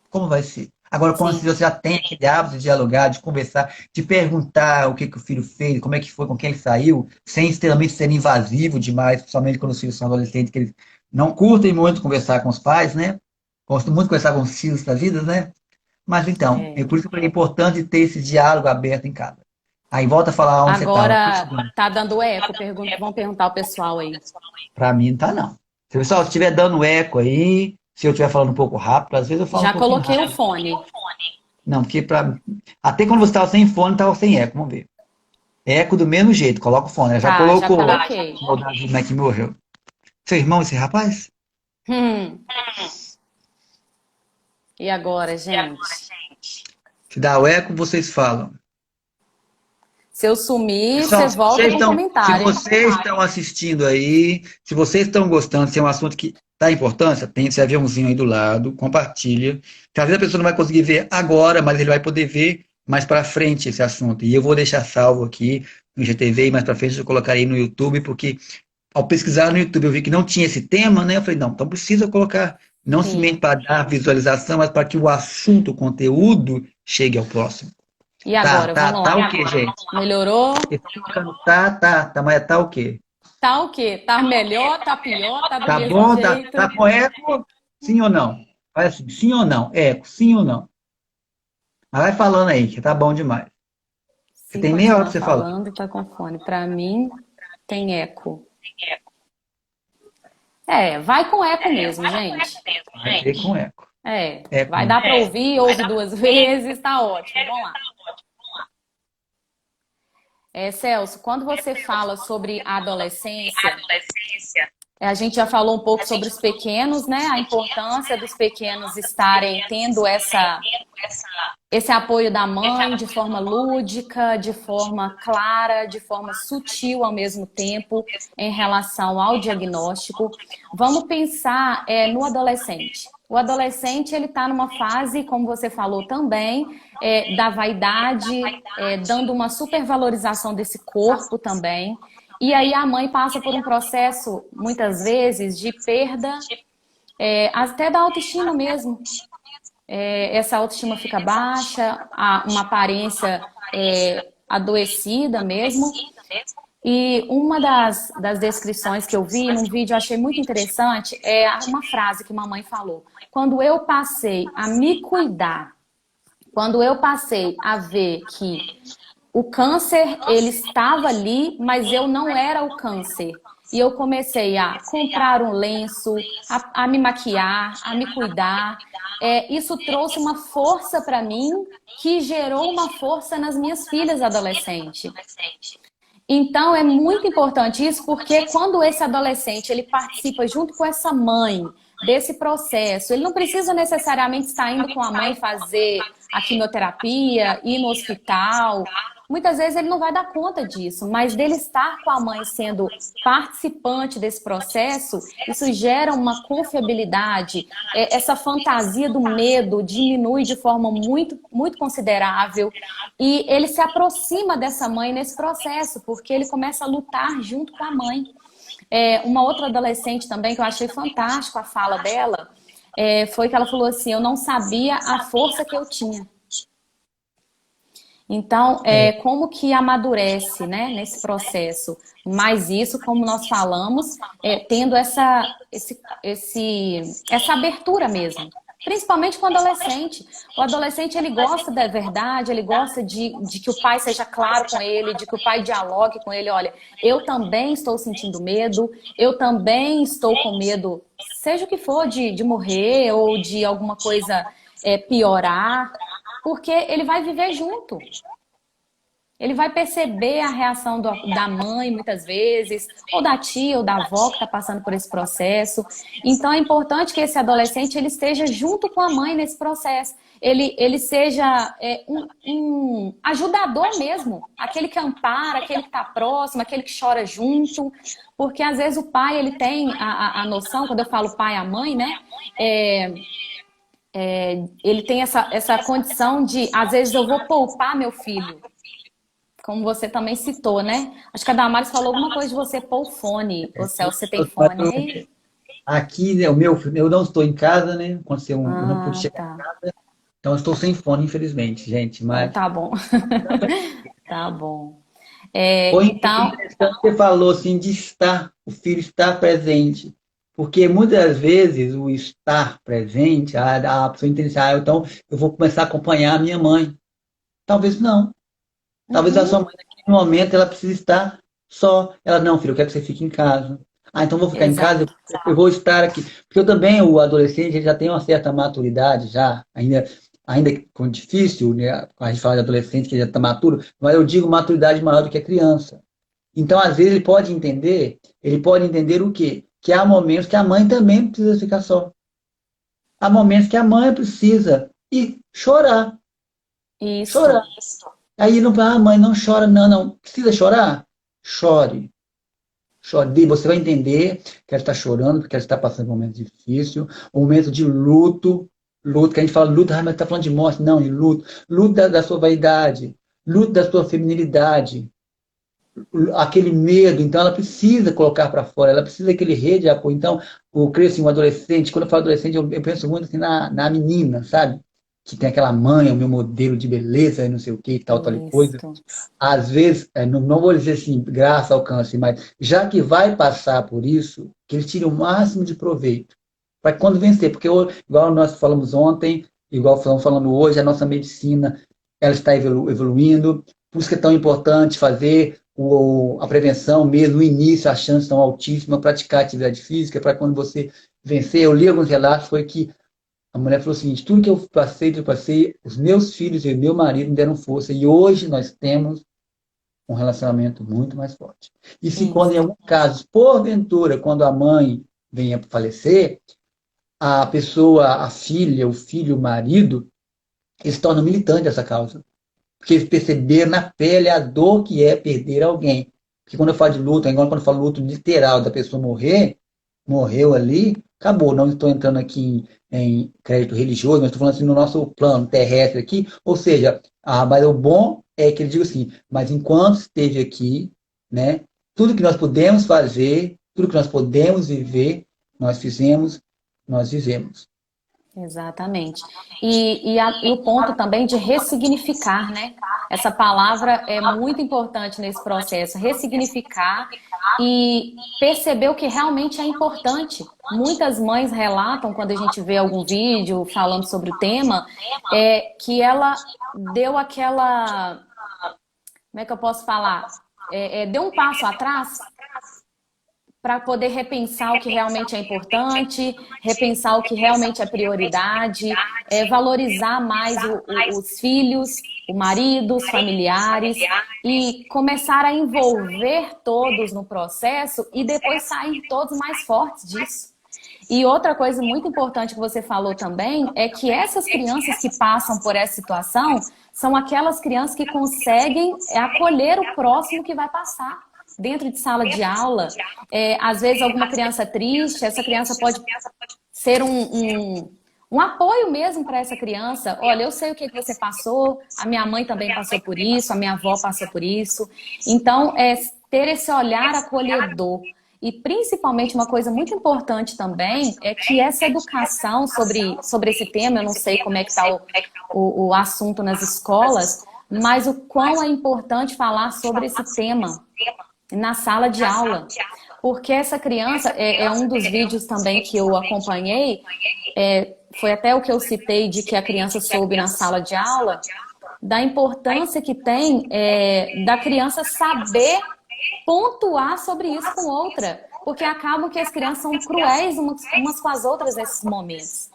como vai ser? Agora, quando Sim. você já tem aquele hábito de dialogar, de conversar, de perguntar o que, que o filho fez, como é que foi, com quem ele saiu, sem extremamente ser invasivo demais, principalmente quando os filhos são adolescentes, que eles não curtem muito conversar com os pais, né? Gostam muito de conversar com os filhos da vida, né? Mas então, é por isso que é importante ter esse diálogo aberto em casa. Aí volta a falar onde você estava. Agora tá dando eco, vão perguntar ao pessoal aí. Para mim não tá, não. Se o pessoal estiver dando eco aí, se eu estiver falando um pouco rápido, às vezes eu falo Já um pouquinho coloquei o rápido. fone. Não, porque até quando você estava sem fone, estava sem eco. Vamos ver. Eco do mesmo jeito, coloca o fone. Ela já Tá, já colocou. coloquei. O Davi que morreu. Seu irmão, esse rapaz? Hum. E agora, gente? Se dá o eco, vocês falam. Se eu sumir, Pessoal, você volta com se comentário. vocês estão assistindo aí, se vocês estão gostando, se é um assunto que dá importância, tem esse aviãozinho aí do lado, compartilha. Que às vezes a pessoa não vai conseguir ver agora, mas ele vai poder ver mais para frente esse assunto. E eu vou deixar salvo aqui no IGTV e mais para frente eu colocarei no YouTube, porque ao pesquisar no YouTube eu vi que não tinha esse tema, né? Eu falei, não, então precisa colocar, não somente para dar visualização, mas para que o assunto, o conteúdo, chegue ao próximo. E agora, vamos lá. Tá o quê, gente? Melhorou? Mas tá o quê? Tá o quê? Tá melhor, tá pior, tá do Tá mesmo bom? jeito? Tá com eco? Sim ou não? Faz assim, sim ou não? Eco, sim ou não? Mas vai falando aí, que tá bom demais. Você Se tem meia hora continuar pra você falar. falando, tá com fone. Pra mim, tem eco. Vai com eco mesmo, gente. Vai ter com eco. Eco Vai mesmo. dar pra ouvir, ouve 2 vezes, tá ótimo. Vamos lá. Celso, quando você fala sobre a adolescência, a gente já falou um pouco sobre os pequenos, né? A importância dos pequenos estarem tendo esse apoio da mãe de forma lúdica, de forma clara, de forma sutil ao mesmo tempo em relação ao diagnóstico. Vamos pensar no adolescente. O adolescente, ele está numa fase, como você falou também, da vaidade, dando uma supervalorização desse corpo também. E aí a mãe passa por um processo, muitas vezes, de perda, até da autoestima mesmo. Essa autoestima fica baixa, uma aparência adoecida mesmo. E uma das descrições que eu vi num vídeo, eu achei muito interessante, é uma frase que uma mãe falou. Quando eu passei a me cuidar, quando eu passei a ver que o câncer, ele estava ali, mas eu não era o câncer. E eu comecei a comprar um lenço, a me maquiar, a me cuidar. Isso trouxe uma força para mim, que gerou uma força nas minhas filhas adolescentes. Então, é muito importante isso, porque quando esse adolescente ele participa junto com essa mãe desse processo, ele não precisa necessariamente estar indo com a mãe fazer a quimioterapia, ir no hospital. Muitas vezes ele não vai dar conta disso, mas dele estar com a mãe sendo participante desse processo, isso gera uma confiabilidade, essa fantasia do medo diminui de forma muito, muito considerável e ele se aproxima dessa mãe nesse processo, porque ele começa a lutar junto com a mãe. Uma outra adolescente também, que eu achei fantástico a fala dela, foi que ela falou assim, eu não sabia a força que eu tinha. Então, como que amadurece, né, nesse processo? Mas isso, como nós falamos, tendo essa abertura mesmo. Principalmente com o adolescente. O adolescente, ele gosta da verdade, ele gosta de que o pai seja claro com ele, de que o pai dialogue com ele. Olha, eu também estou sentindo medo, eu também estou com medo, seja o que for, de morrer ou de alguma coisa piorar, porque ele vai viver junto. Ele vai perceber a reação da mãe, muitas vezes, ou da tia, ou da avó que está passando por esse processo. Então, é importante que esse adolescente ele esteja junto com a mãe nesse processo. Ele seja um ajudador mesmo. Aquele que ampara, aquele que está próximo, aquele que chora junto. Porque, às vezes, o pai ele tem a noção, quando eu falo pai e a mãe, né? Ele tem essa condição de, às vezes, eu vou poupar meu filho. Como você também citou, né? Acho que a Damares falou alguma coisa de você pôr o fone. Ô, Celso, você tem fone aí? Aqui, né, eu não estou em casa, né? Aconteceu eu não pude chegar em Tá. casa, então eu estou sem fone, infelizmente, gente. Então, Mas tá bom. Tá bom. foi Então, interessante que você falou assim de estar, o filho estar presente. Porque muitas vezes o estar presente, a pessoa entende assim, então eu vou começar a acompanhar a minha mãe. Talvez não. Talvez a sua mãe, naquele momento, ela precise estar só. Ela, não, filho, eu quero que você fique em casa. Então eu vou ficar em casa, exato. eu vou estar aqui. Porque eu também, o adolescente, ele já tem uma certa maturidade, já, ainda com difícil, né? A gente fala de adolescente que já está maturo, mas eu digo maturidade maior do que a criança. Então, às vezes, ele pode entender o quê? Que há momentos que a mãe também precisa ficar só. Há momentos que a mãe precisa ir chorar. Chorar. Isso. Aí não fala, mãe, não chora, não, não. Precisa chorar? Chore. Chore. Você vai entender que ela está chorando, porque ela está passando um momento difícil, um momento de luto. Luto, que a gente fala luto, mas está falando de morte. Não, de luto. Luto da sua vaidade. Luto da sua feminilidade. Aquele medo, então ela precisa colocar para fora, ela precisa daquele rede de apoio. Então, o crescimento, um adolescente, quando eu falo adolescente, eu penso muito assim na menina, sabe? Que tem aquela mãe, o meu modelo de beleza, e não sei o que, tal e coisa. Isso. Às vezes, não vou dizer assim, graça ao câncer, mas já que vai passar por isso, que ele tire o máximo de proveito. Para quando vencer, porque igual nós falamos ontem, igual estamos falando hoje, a nossa medicina ela está evoluindo, por isso que é tão importante fazer a prevenção mesmo, no início, as chances estão altíssimas, praticar atividade física, para quando você vencer. Eu li alguns relatos, foi que a mulher falou o seguinte, tudo que eu passei, os meus filhos e meu marido me deram força, e hoje nós temos um relacionamento muito mais forte. E se quando, em Isso. algum caso, porventura, quando a mãe venha a falecer, a pessoa, a filha, o filho, o marido, eles se tornam militantes dessa causa. Porque eles perceberam na pele a dor que é perder alguém. Porque quando eu falo de luto, agora quando eu falo luto literal da pessoa morrer, morreu ali, acabou. Não estou entrando aqui em crédito religioso, mas estou falando assim no nosso plano terrestre aqui. Ou seja, mas o bom é que ele diga assim, mas enquanto esteve aqui, né, tudo que nós podemos fazer, tudo que nós podemos viver, nós fizemos, nós vivemos. Exatamente. E o ponto também de ressignificar, né? Essa palavra é muito importante nesse processo, ressignificar e perceber o que realmente é importante. Muitas mães relatam, quando a gente vê algum vídeo falando sobre o tema, que ela deu aquela... Como é que eu posso falar? Deu um passo atrás para poder repensar o que realmente é importante, repensar o que realmente é prioridade, valorizar mais os filhos, o marido, os familiares e começar a envolver todos no processo e depois sair todos mais fortes disso. E outra coisa muito importante que você falou também é que essas crianças que passam por essa situação são aquelas crianças que conseguem acolher o próximo que vai passar. Dentro de sala de aula, às vezes alguma criança triste, essa criança pode ser um apoio mesmo para essa criança. Olha, eu sei o que você passou, a minha mãe também passou por isso, a minha avó passou por isso. Então, ter esse olhar acolhedor. E principalmente uma coisa muito importante também é que essa educação sobre esse tema, eu não sei como é que está o assunto nas escolas, mas o quão é importante falar sobre esse tema na sala de aula. Porque essa criança, é um dos vídeos também que eu acompanhei, foi até o que eu citei de que a criança soube na sala de aula, da importância que tem da criança saber pontuar sobre isso com outra. Porque acabam que as crianças são cruéis umas com as outras nesses momentos.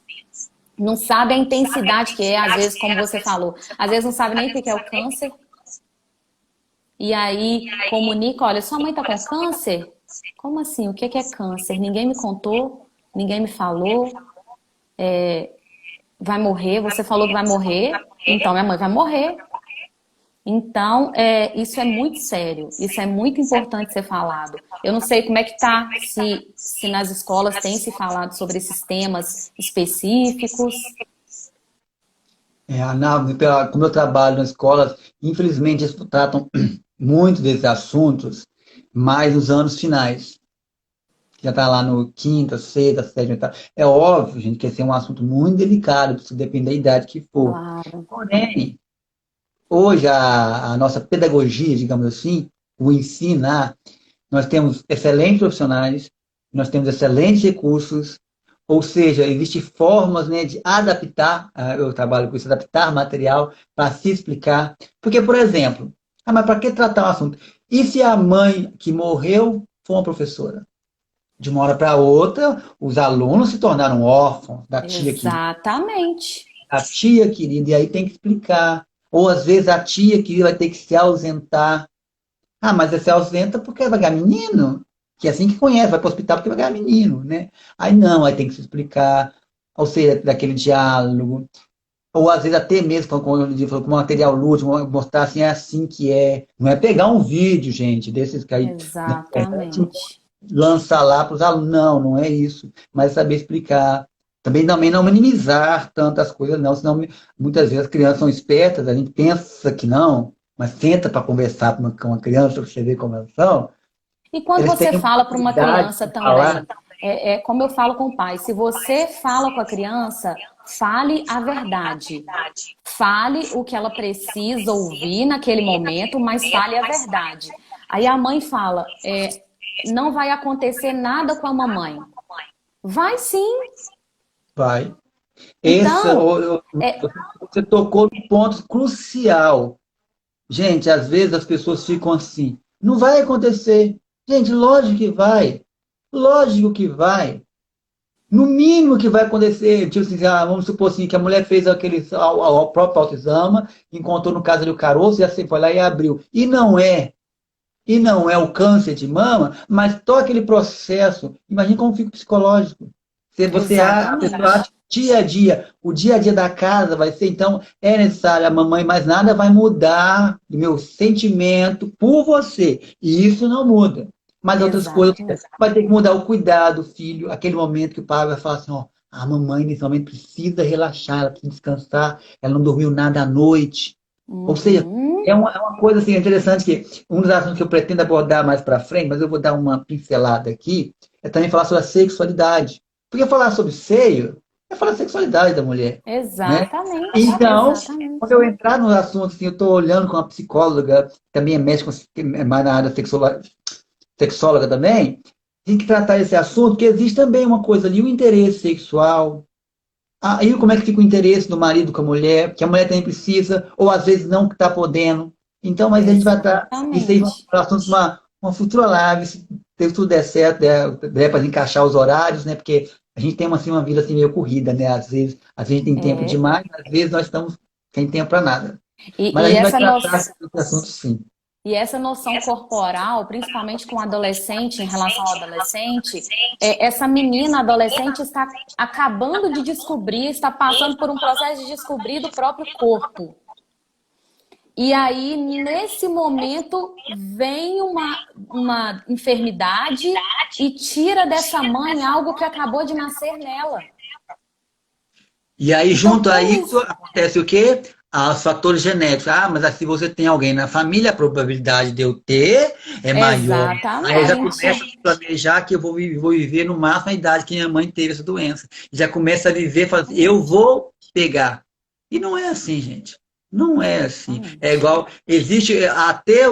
Não sabe a intensidade que é, às vezes, como você falou, às vezes não sabe nem o que é o câncer. E aí comunica, olha, sua mãe tá com câncer? Como assim? O que é câncer? Ninguém me contou, ninguém me falou. Vai morrer, você falou que vai morrer, então minha mãe vai morrer. Então, isso é muito sério, isso é muito importante ser falado. Eu não sei como é que tá, se nas escolas tem se falado sobre esses temas específicos. Como eu trabalho nas escolas, infelizmente eles tratam muito desses assuntos mais nos anos finais. Já está lá no quinta, sexta, sétima, tá? É óbvio, gente, que esse é um assunto muito delicado, isso depende da idade que for. Claro. Porém, hoje a nossa pedagogia, digamos assim, o ensinar, nós temos excelentes profissionais, nós temos excelentes recursos, ou seja, existem formas, né, de adaptar, eu trabalho com isso, adaptar material para se explicar. Porque, por exemplo, mas para que tratar um assunto? E se a mãe que morreu for uma professora? De uma hora para outra, os alunos se tornaram órfãos da tia querida. Exatamente. A tia querida, e aí tem que explicar. Ou às vezes a tia querida vai ter que se ausentar. Mas você se ausenta porque vai ganhar menino. Que é assim que conhece, vai para o hospital porque vai ganhar menino, né? Aí não, aí tem que se explicar. Ou seja, daquele diálogo. Ou às vezes até mesmo, como eu falou, com material lúdico, mostrar assim, é assim que é. Não é pegar um vídeo, gente, desses que aí Exatamente. lançar lá para os alunos. Não é isso. Mas saber explicar. Também não minimizar tantas coisas, não. Senão, muitas vezes as crianças são espertas, a gente pensa que não, mas senta para conversar com uma criança, para você ver como elas são. E quando você fala para uma criança também, como eu falo com o pai, se você fala com a criança, fale a verdade. Fale o que ela precisa ouvir naquele momento, mas fale a verdade. Aí a mãe fala, não vai acontecer nada com a mamãe. Vai sim. Vai. Então, você tocou no ponto crucial. Gente, às vezes as pessoas ficam assim, não vai acontecer. Gente, lógico que vai. Lógico que vai. No mínimo que vai acontecer, tipo assim, vamos supor assim, que a mulher fez o próprio autoexame, encontrou no caso ali o caroço, e assim foi lá e abriu. E não é o câncer de mama, mas todo aquele processo, imagina como fica o psicológico. Se você a pessoa acha o dia a dia da casa vai ser, então, é necessário a mamãe, mas nada vai mudar o meu sentimento por você. E isso não muda. Mas outras coisas, vai ter que mudar o cuidado do filho, aquele momento que o pai vai falar assim, a mamãe nesse momento precisa relaxar, ela precisa descansar, ela não dormiu nada à noite. Ou seja, é uma coisa assim, interessante que um dos assuntos que eu pretendo abordar mais para frente, mas eu vou dar uma pincelada aqui, é também falar sobre a sexualidade. Porque falar sobre seio é falar sexualidade da mulher. Exatamente. Né? Então, exatamente. quando eu entrar no assunto, assim, eu estou olhando com uma psicóloga, também é médica, mais na área sexóloga também, tem que tratar esse assunto, porque existe também uma coisa ali, o interesse sexual. Aí como é que fica o interesse do marido com a mulher, que a mulher também precisa, ou às vezes não está podendo. Então, mas a gente vai estar. Isso aí vai assunto uma futura live, se tudo der certo, der para encaixar os horários, né? Porque a gente tem uma vida assim meio corrida, né? Às vezes a gente tem tempo demais, às vezes nós estamos sem tempo para nada. Mas a gente vai tratar esse assunto sim. E essa noção corporal, principalmente com adolescente, em relação ao adolescente, essa menina adolescente está acabando de descobrir, está passando por um processo de descobrir do próprio corpo. E aí, nesse momento, vem uma enfermidade e tira dessa mãe algo que acabou de nascer nela. E aí, junto a isso, acontece o quê? Os fatores genéticos. Mas se você tem alguém na família, a probabilidade de eu ter é maior. Exatamente. Aí eu já começo a planejar que eu vou viver no máximo a idade que minha mãe teve essa doença. Já começa a viver, fala assim, eu vou pegar. E não é assim, gente. Não é assim. É igual, existe até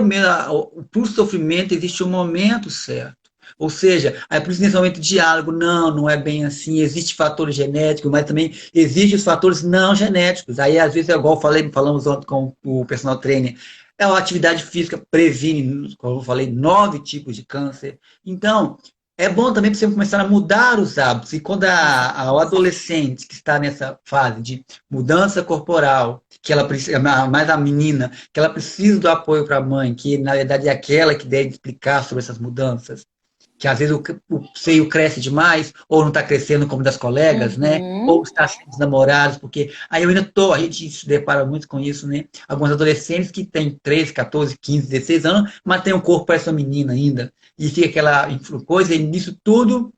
pro sofrimento existe um momento certo. Ou seja, aí por isso nesse momento de diálogo, não é bem assim, existe fatores genéticos, mas também existem os fatores não genéticos. Aí às vezes é igual falamos ontem com o personal trainer, a atividade física previne, como eu falei, 9 tipos de câncer. Então, é bom também para você começar a mudar os hábitos. E quando o adolescente que está nessa fase de mudança corporal, que ela precisa, mais a menina, que ela precisa do apoio para a mãe, que na verdade é aquela que deve explicar sobre essas mudanças, que às vezes o seio cresce demais, ou não está crescendo como das colegas, né? Ou está sendo namorados, porque aí eu ainda a gente se depara muito com isso, né? Alguns adolescentes que têm 13, 14, 15, 16 anos, mas tem um corpo parece uma menina ainda, e fica aquela coisa, e nisso tudo,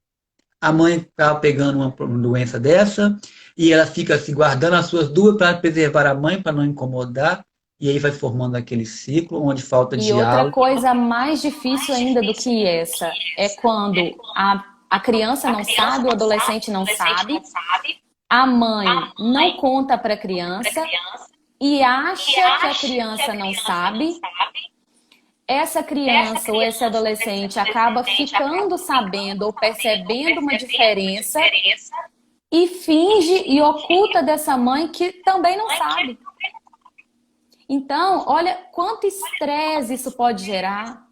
a mãe acaba pegando uma doença dessa, e ela fica se guardando as suas dúvidas para preservar a mãe, para não incomodar, e aí vai formando aquele ciclo onde falta E outra diálogo. coisa mais difícil ainda do que essa é quando a criança não sabe, o adolescente não sabe, a mãe não conta para a criança e acha que a criança não sabe. Essa criança ou esse adolescente acaba ficando sabendo ou percebendo uma diferença e finge e oculta dessa mãe que também não sabe. Então, olha quanto estresse isso pode gerar.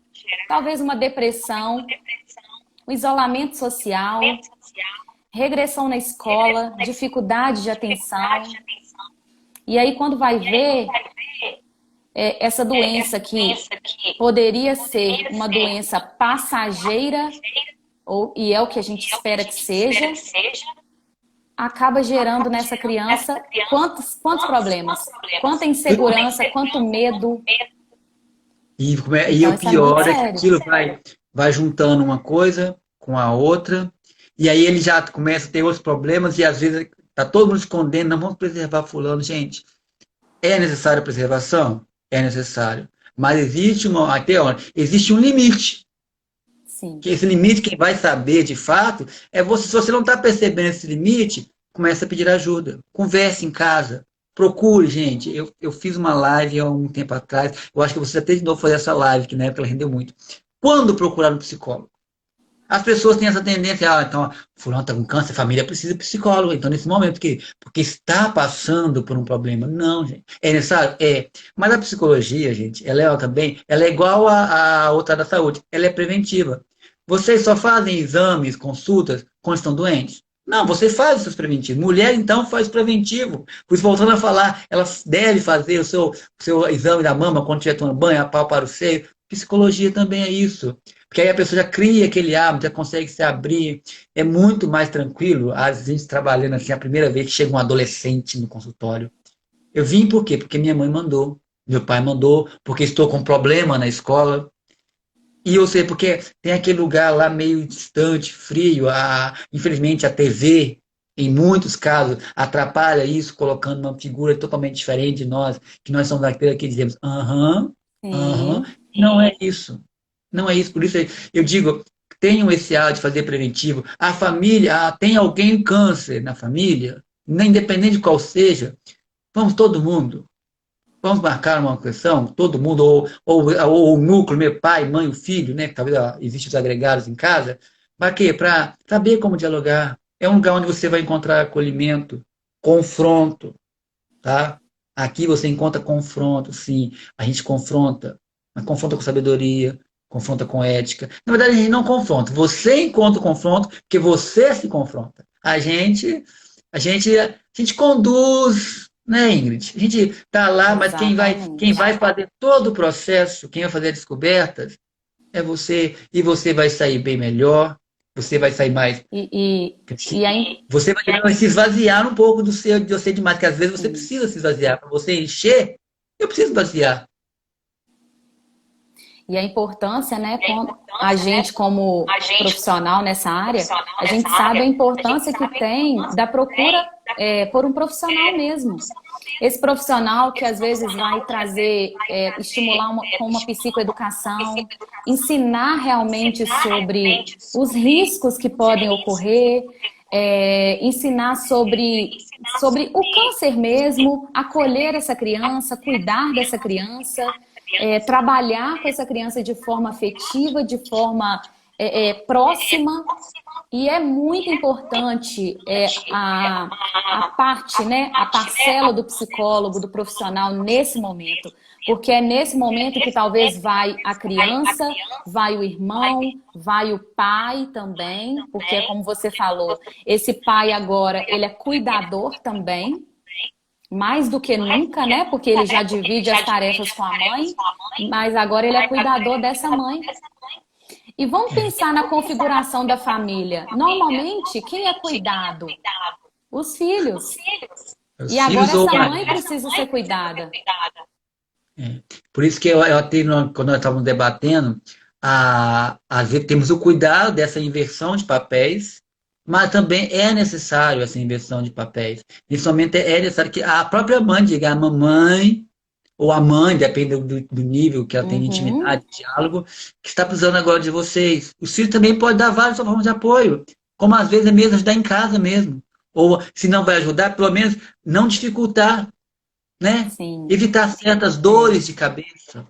Talvez uma depressão, um isolamento social, regressão na escola, dificuldade de atenção. E aí, quando vai ver, essa doença que poderia ser uma doença passageira, e é o que a gente espera que seja, acaba gerando nessa criança quantos problemas, quanta insegurança, quanto medo. E Então, o pior é que aquilo vai juntando uma coisa com a outra, e aí ele já começa a ter outros problemas, e às vezes está todo mundo escondendo, não vamos preservar fulano. Gente, é necessária preservação? É necessário. Mas existe um limite. Sim. Que esse limite, quem vai saber de fato, é você. Se você não está percebendo esse limite, começa a pedir ajuda. Converse em casa. Procure, gente. Eu fiz uma live há um tempo atrás. Eu acho que você até de novo fazer essa live, que na época ela rendeu muito. Quando procurar um psicólogo? As pessoas têm essa tendência, então, fulano está com câncer, a família precisa de psicólogo. Então, nesse momento, porque está passando por um problema. Não, gente. É necessário? É. Mas a psicologia, gente, ela é igual a outra da saúde. Ela é preventiva. Vocês só fazem exames, consultas quando estão doentes? Não, você faz os seus preventivos. Mulher, então, faz preventivo. Por isso, voltando a falar, ela deve fazer o seu exame da mama quando estiver tomando banho, apalpar o seio. Psicologia também é isso. Porque aí a pessoa já cria aquele hábito, já consegue se abrir. É muito mais tranquilo, a gente trabalhando assim, a primeira vez que chega um adolescente no consultório. Eu vim por quê? Porque minha mãe mandou, meu pai mandou, porque estou com problema na escola. E eu sei porque tem aquele lugar lá meio distante, frio. Infelizmente a TV, em muitos casos, atrapalha isso, colocando uma figura totalmente diferente de nós, que nós somos aqueles que dizemos, aham. Não é isso. Não é isso. Por isso eu digo, tenham esse hábito de fazer preventivo. A família, tem alguém com câncer na família, independente de qual seja, vamos todo mundo. Vamos marcar uma sessão, todo mundo, ou o núcleo, meu pai, mãe, o filho, né? Que talvez existem os agregados em casa. Para quê? Para saber como dialogar. É um lugar onde você vai encontrar acolhimento, confronto, tá? Aqui você encontra confronto, sim. A gente confronta, mas confronta com sabedoria, confronta com ética. Na verdade, a gente não confronta. Você encontra o confronto porque você se confronta. A gente conduz, né, Ingrid? A gente está lá, mas quem vai fazer todo o processo, quem vai fazer as descobertas, é você. E você vai sair bem melhor, você vai sair mais. Você vai se esvaziar um pouco de você demais, porque às vezes você precisa se esvaziar. Para você encher, eu preciso esvaziar. E a importância, né, a gente como profissional nessa área, a gente sabe a importância que tem da procura por um profissional mesmo. Esse profissional que às vezes vai trazer, estimular com uma psicoeducação, ensinar realmente sobre os riscos que podem ocorrer, ensinar sobre sobre o câncer mesmo, acolher essa criança, cuidar dessa criança, trabalhar com essa criança de forma afetiva, de forma próxima. E é muito importante a parte, né, a parcela do psicólogo, do profissional nesse momento. Porque é nesse momento que talvez vai a criança, vai o irmão, vai o pai também. Porque, como você falou, esse pai agora, ele é cuidador também. Mais do que nunca, né? Porque ele já divide as tarefas com a mãe. Mas agora ele é cuidador dessa mãe. E vamos pensar na configuração da família. Normalmente, quem é cuidado? Os filhos. E agora essa mãe precisa ser cuidada. Por isso que eu até, quando nós estávamos debatendo, às vezes temos o cuidado dessa inversão de papéis, mas também é necessário essa inversão de papéis. Nesse momento é necessário que a própria mãe diga, a mamãe, ou a mãe, depende do nível que ela tem de intimidade, de diálogo, que está precisando agora de vocês. Os filhos também podem dar várias formas de apoio, como às vezes é mesmo ajudar em casa mesmo. Ou, se não vai ajudar, pelo menos não dificultar, né? Sim. Evitar certas dores de cabeça.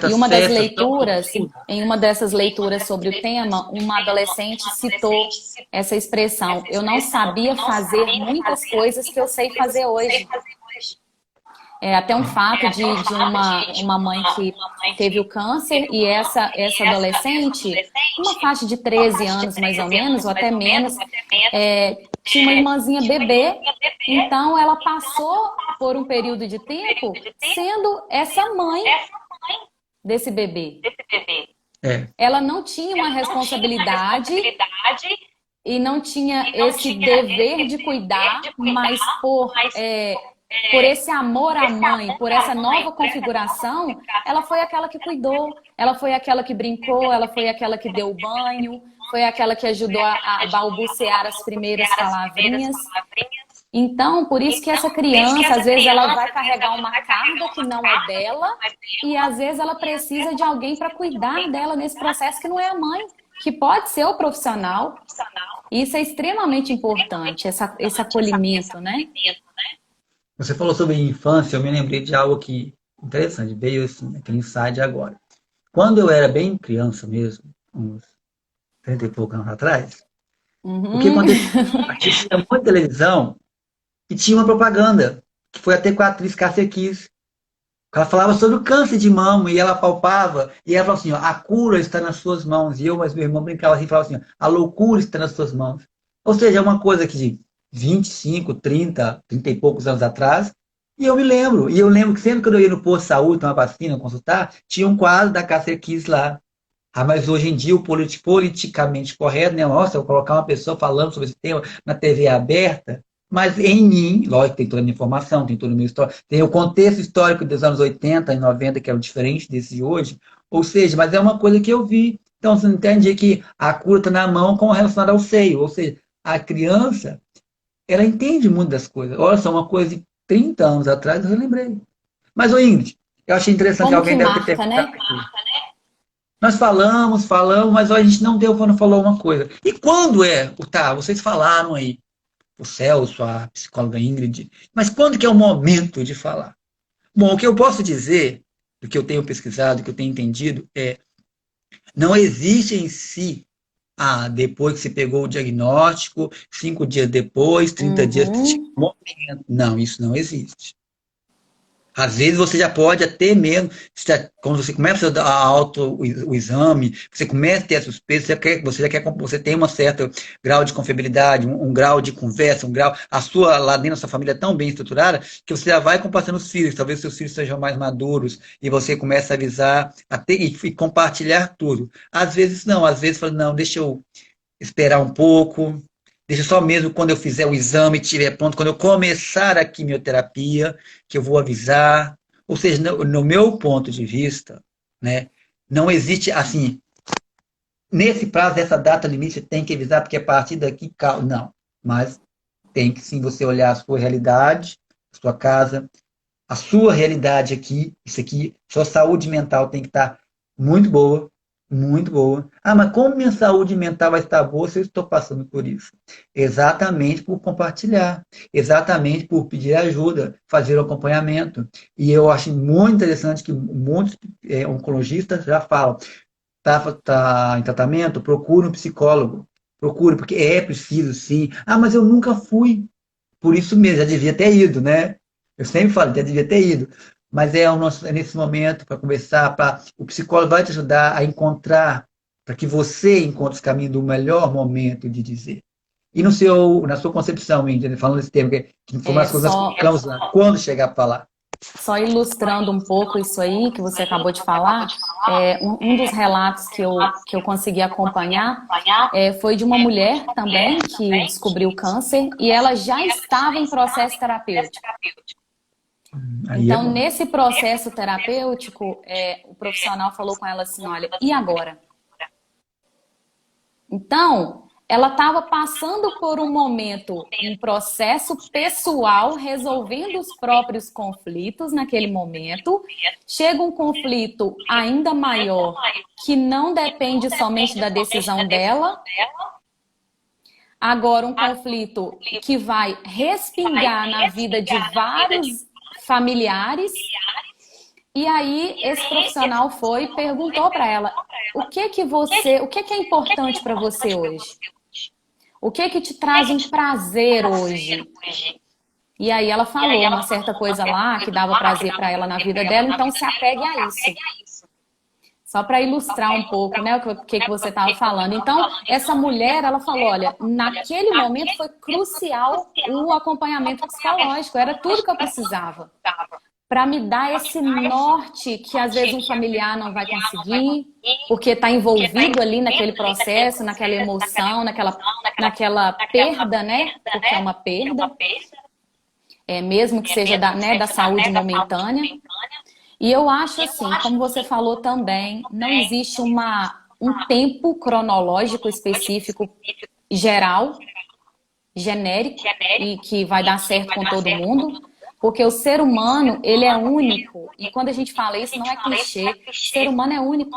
E uma das leituras, em uma dessas leituras sobre o tema, uma adolescente citou essa expressão: eu não sabia fazer muitas coisas que eu sei fazer hoje. Até um fato de uma mãe que teve o câncer e essa adolescente, uma faixa de 13 anos mais ou menos, ou até menos, tinha uma irmãzinha bebê, então ela passou por um período de tempo sendo essa mãe desse bebê. Ela não tinha uma responsabilidade e não tinha esse dever de cuidar, mas por esse amor à mãe, por essa nova configuração, ela foi aquela que cuidou, ela foi aquela que brincou, ela foi aquela que deu banho, foi aquela que ajudou a balbuciar as primeiras palavrinhas. Então, por isso que essa criança, às vezes, ela vai carregar uma carga que não é dela e, às vezes, ela precisa de alguém para cuidar dela nesse processo que não é a mãe, que pode ser o profissional. Isso é extremamente importante, esse acolhimento, né? Você falou sobre infância, eu me lembrei de algo que interessante, veio assim, aquele insight agora. Quando eu era bem criança mesmo, uns 30 e poucos anos atrás, o que aconteceu? Assistia muita televisão e tinha uma propaganda, que foi até com a atriz Cássia Kiss. Ela falava sobre o câncer de mama e ela palpava, e ela falava assim, ó, a cura está nas suas mãos. E eu, mas meu irmão brincava assim, falava assim, ó, a loucura está nas suas mãos. Ou seja, é uma coisa que de 25, 30 e poucos anos atrás, e eu me lembro. E eu lembro que sempre que eu ia no posto de saúde, tomar vacina, consultar, tinha um quadro da Cássia Kiss lá. Mas hoje em dia o politicamente correto, né? Nossa, eu vou colocar uma pessoa falando sobre esse tema na TV aberta, mas em mim, lógico, tem toda a minha informação, tem toda a minha história, tem o contexto histórico dos anos 80 e 90, que é o diferente desse de hoje, ou seja, mas é uma coisa que eu vi. Então, você entende que a cura está na mão com relacionada ao seio, ou seja, a criança, ela entende muito das coisas. Olha só, uma coisa de 30 anos atrás, eu lembrei. Mas, ô Ingrid, eu achei interessante Como alguém que deve ter... marca, né? Nós falamos, mas a gente não deu quando falou uma coisa. E quando vocês falaram aí, o Celso, a psicóloga Ingrid, mas quando que é o momento de falar? Bom, o que eu posso dizer, do que eu tenho pesquisado, do que eu tenho entendido, não existe em si, depois que você pegou o diagnóstico, 5 dias depois, 30 dias, momento. Não, isso não existe. Às vezes você já pode até mesmo, quando você começa a dar o exame, você começa a ter a suspeita, você tem um certo grau de confiabilidade, um grau de conversa, lá dentro da sua família é tão bem estruturada, que você já vai compassando os filhos, talvez seus filhos sejam mais maduros, e você começa a avisar e compartilhar tudo. Às vezes não, às vezes fala, não, deixa eu esperar um pouco, deixa só mesmo quando eu fizer o exame, estiver pronto, quando eu começar a quimioterapia, que eu vou avisar. Ou seja, no meu ponto de vista, né, não existe assim, nesse prazo, dessa data limite, você tem que avisar, porque a partir daqui, não. Mas tem que sim você olhar a sua realidade, a sua casa, a sua realidade aqui, isso aqui, sua saúde mental tem que estar muito boa, Muito boa. Ah, mas como minha saúde mental vai estar boa se eu estou passando por isso? Exatamente por compartilhar, exatamente por pedir ajuda, fazer o acompanhamento. E eu acho muito interessante que muitos oncologistas já falam, tá em tratamento, procure um psicólogo, procure, porque é preciso sim. Ah, mas eu nunca fui. Por isso mesmo, já devia ter ido, né? Eu sempre falo, já devia ter ido. Mas é nesse momento para conversar, o psicólogo vai te ajudar a encontrar, para que você encontre os caminhos do melhor momento de dizer. E na sua concepção, Índia, falando desse tema, que foi uma É das coisas que nós só, colocamos lá, quando chegar para falar. só ilustrando um pouco isso aí que você acabou de falar, um dos relatos que eu consegui acompanhar foi de uma mulher também que descobriu câncer e ela já estava em processo terapêutico. Aí é Então, bom. nesse processo terapêutico, o profissional falou com ela assim, olha, e agora? Então, ela estava passando por um momento, um processo pessoal, resolvendo os próprios conflitos naquele momento. Chega um conflito ainda maior, que não depende somente da decisão dela. Agora, um conflito que vai respingar na vida de vários familiares. E aí, esse profissional foi e perguntou para ela: o que é importante para você hoje? O que te traz um prazer hoje? E aí ela falou uma certa coisa lá que dava prazer para ela na vida dela, então se apegue a isso. Só para ilustrar um pouco, né, o que você estava falando. Então, essa mulher, ela falou, olha, naquele momento foi crucial o acompanhamento psicológico, era tudo que eu precisava. Para me dar esse norte que às vezes um familiar não vai conseguir, porque está envolvido ali naquele processo, naquela emoção, naquela perda, né? Porque é uma perda, mesmo que seja da saúde momentânea. E eu acho assim, como você falou também, não existe um tempo cronológico específico geral, genérico, e que vai dar certo com todo mundo. Porque o ser humano, ele é único. E quando a gente fala isso, não é clichê. O ser humano é único.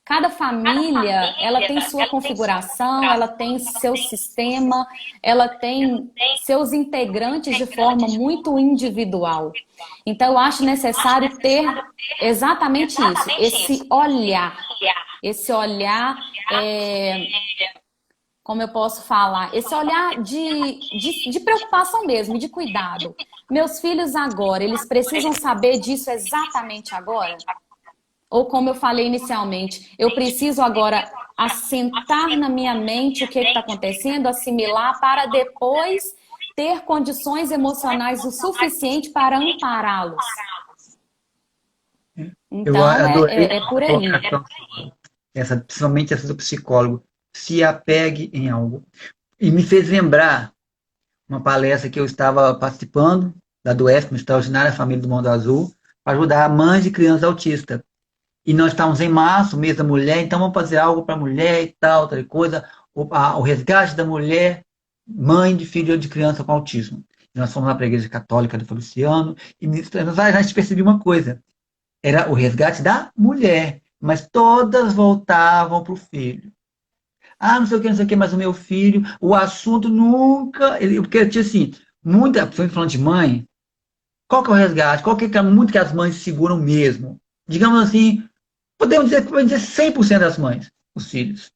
Cada família, ela tem sua configuração, ela tem seu sistema, ela tem seus integrantes de forma muito individual. Então, eu acho necessário ter exatamente isso, esse olhar. Esse olhar, como eu posso falar, esse olhar de preocupação mesmo, de cuidado. Meus filhos agora, eles precisam saber disso exatamente agora? Ou como eu falei inicialmente, eu preciso agora assentar na minha mente o que está acontecendo, assimilar, para depois ter condições emocionais o suficiente para ampará-los. Eu Então, adorei é por a aí. colocação, principalmente essa do psicólogo. Se apegue em algo. E me fez lembrar uma palestra que eu estava participando, da DOESP, Extraordinária Família do Mundo Azul, para ajudar mães de crianças autistas. E nós estávamos em março, mês da mulher, então vamos fazer algo para a mulher e tal, outra coisa, o resgate da mulher, mãe de filho de criança com autismo. E nós fomos lá para a Igreja Católica do Feliciano, e a gente percebeu uma coisa, era o resgate da mulher, mas todas voltavam para o filho. Ah, não sei o que, não sei o que, mas o meu filho, o assunto nunca, porque tinha assim, muita, falando de mãe, qual que é o resgate? Qual que é muito que as mães seguram mesmo? Digamos assim, podemos dizer 100% das mães, os filhos.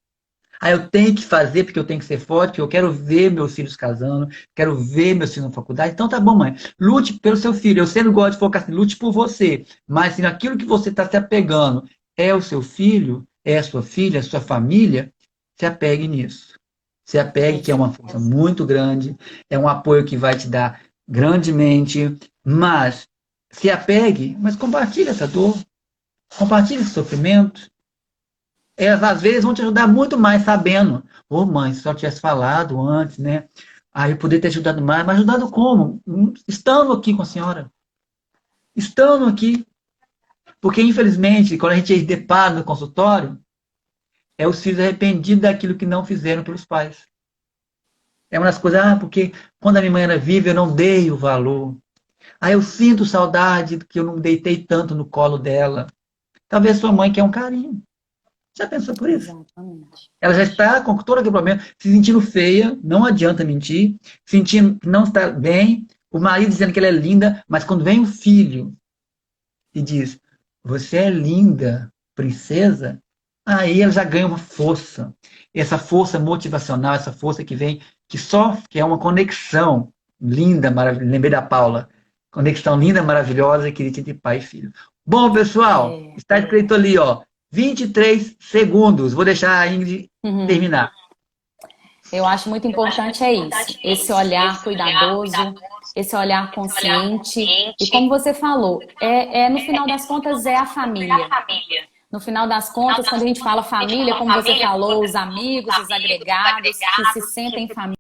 Ah, eu tenho que fazer porque eu tenho que ser forte, porque eu quero ver meus filhos casando, quero ver meus filhos na faculdade. Então tá bom, mãe. Lute pelo seu filho. Eu sempre gosto de focar assim, lute por você. Mas se naquilo que você está se apegando é o seu filho, é a sua filha, é a sua família, se apegue nisso. Se apegue, que é uma força muito grande, é um apoio que vai te dar grandemente, mas se apegue, mas compartilhe essa dor, compartilhe esse sofrimento. Elas, às vezes, vão te ajudar muito mais sabendo. Ô, mãe, se só tivesse falado antes, né? Aí eu poderia ter ajudado mais. Mas ajudado como? Estando aqui com a senhora. Estando aqui. Porque, infelizmente, quando a gente depara no consultório, é os filhos arrependidos daquilo que não fizeram pelos pais. É uma das coisas, porque quando a minha mãe era viva, eu não dei o valor. Aí eu sinto saudade que eu não deitei tanto no colo dela. Talvez sua mãe quer um carinho. Já pensou por isso? Exatamente. Ela já está com todo aquele problema, se sentindo feia, não adianta mentir, sentindo que não está bem, o marido dizendo que ela é linda, mas quando vem o filho e diz, você é linda, princesa, aí ela já ganha uma força. Essa força motivacional, essa força que vem, que é uma conexão linda, maravilhosa. Lembrei da Paula. Conexão linda, maravilhosa que existe entre pai e filho. Bom, pessoal, está escrito ali, ó, 23 segundos. Vou deixar a Ingrid terminar. Eu acho muito importante isso, esse olhar cuidadoso, esse olhar consciente. E como você falou, no final das contas é a família. No final das contas, quando a gente fala família, como você falou, os amigos, os agregados, que se sentem família.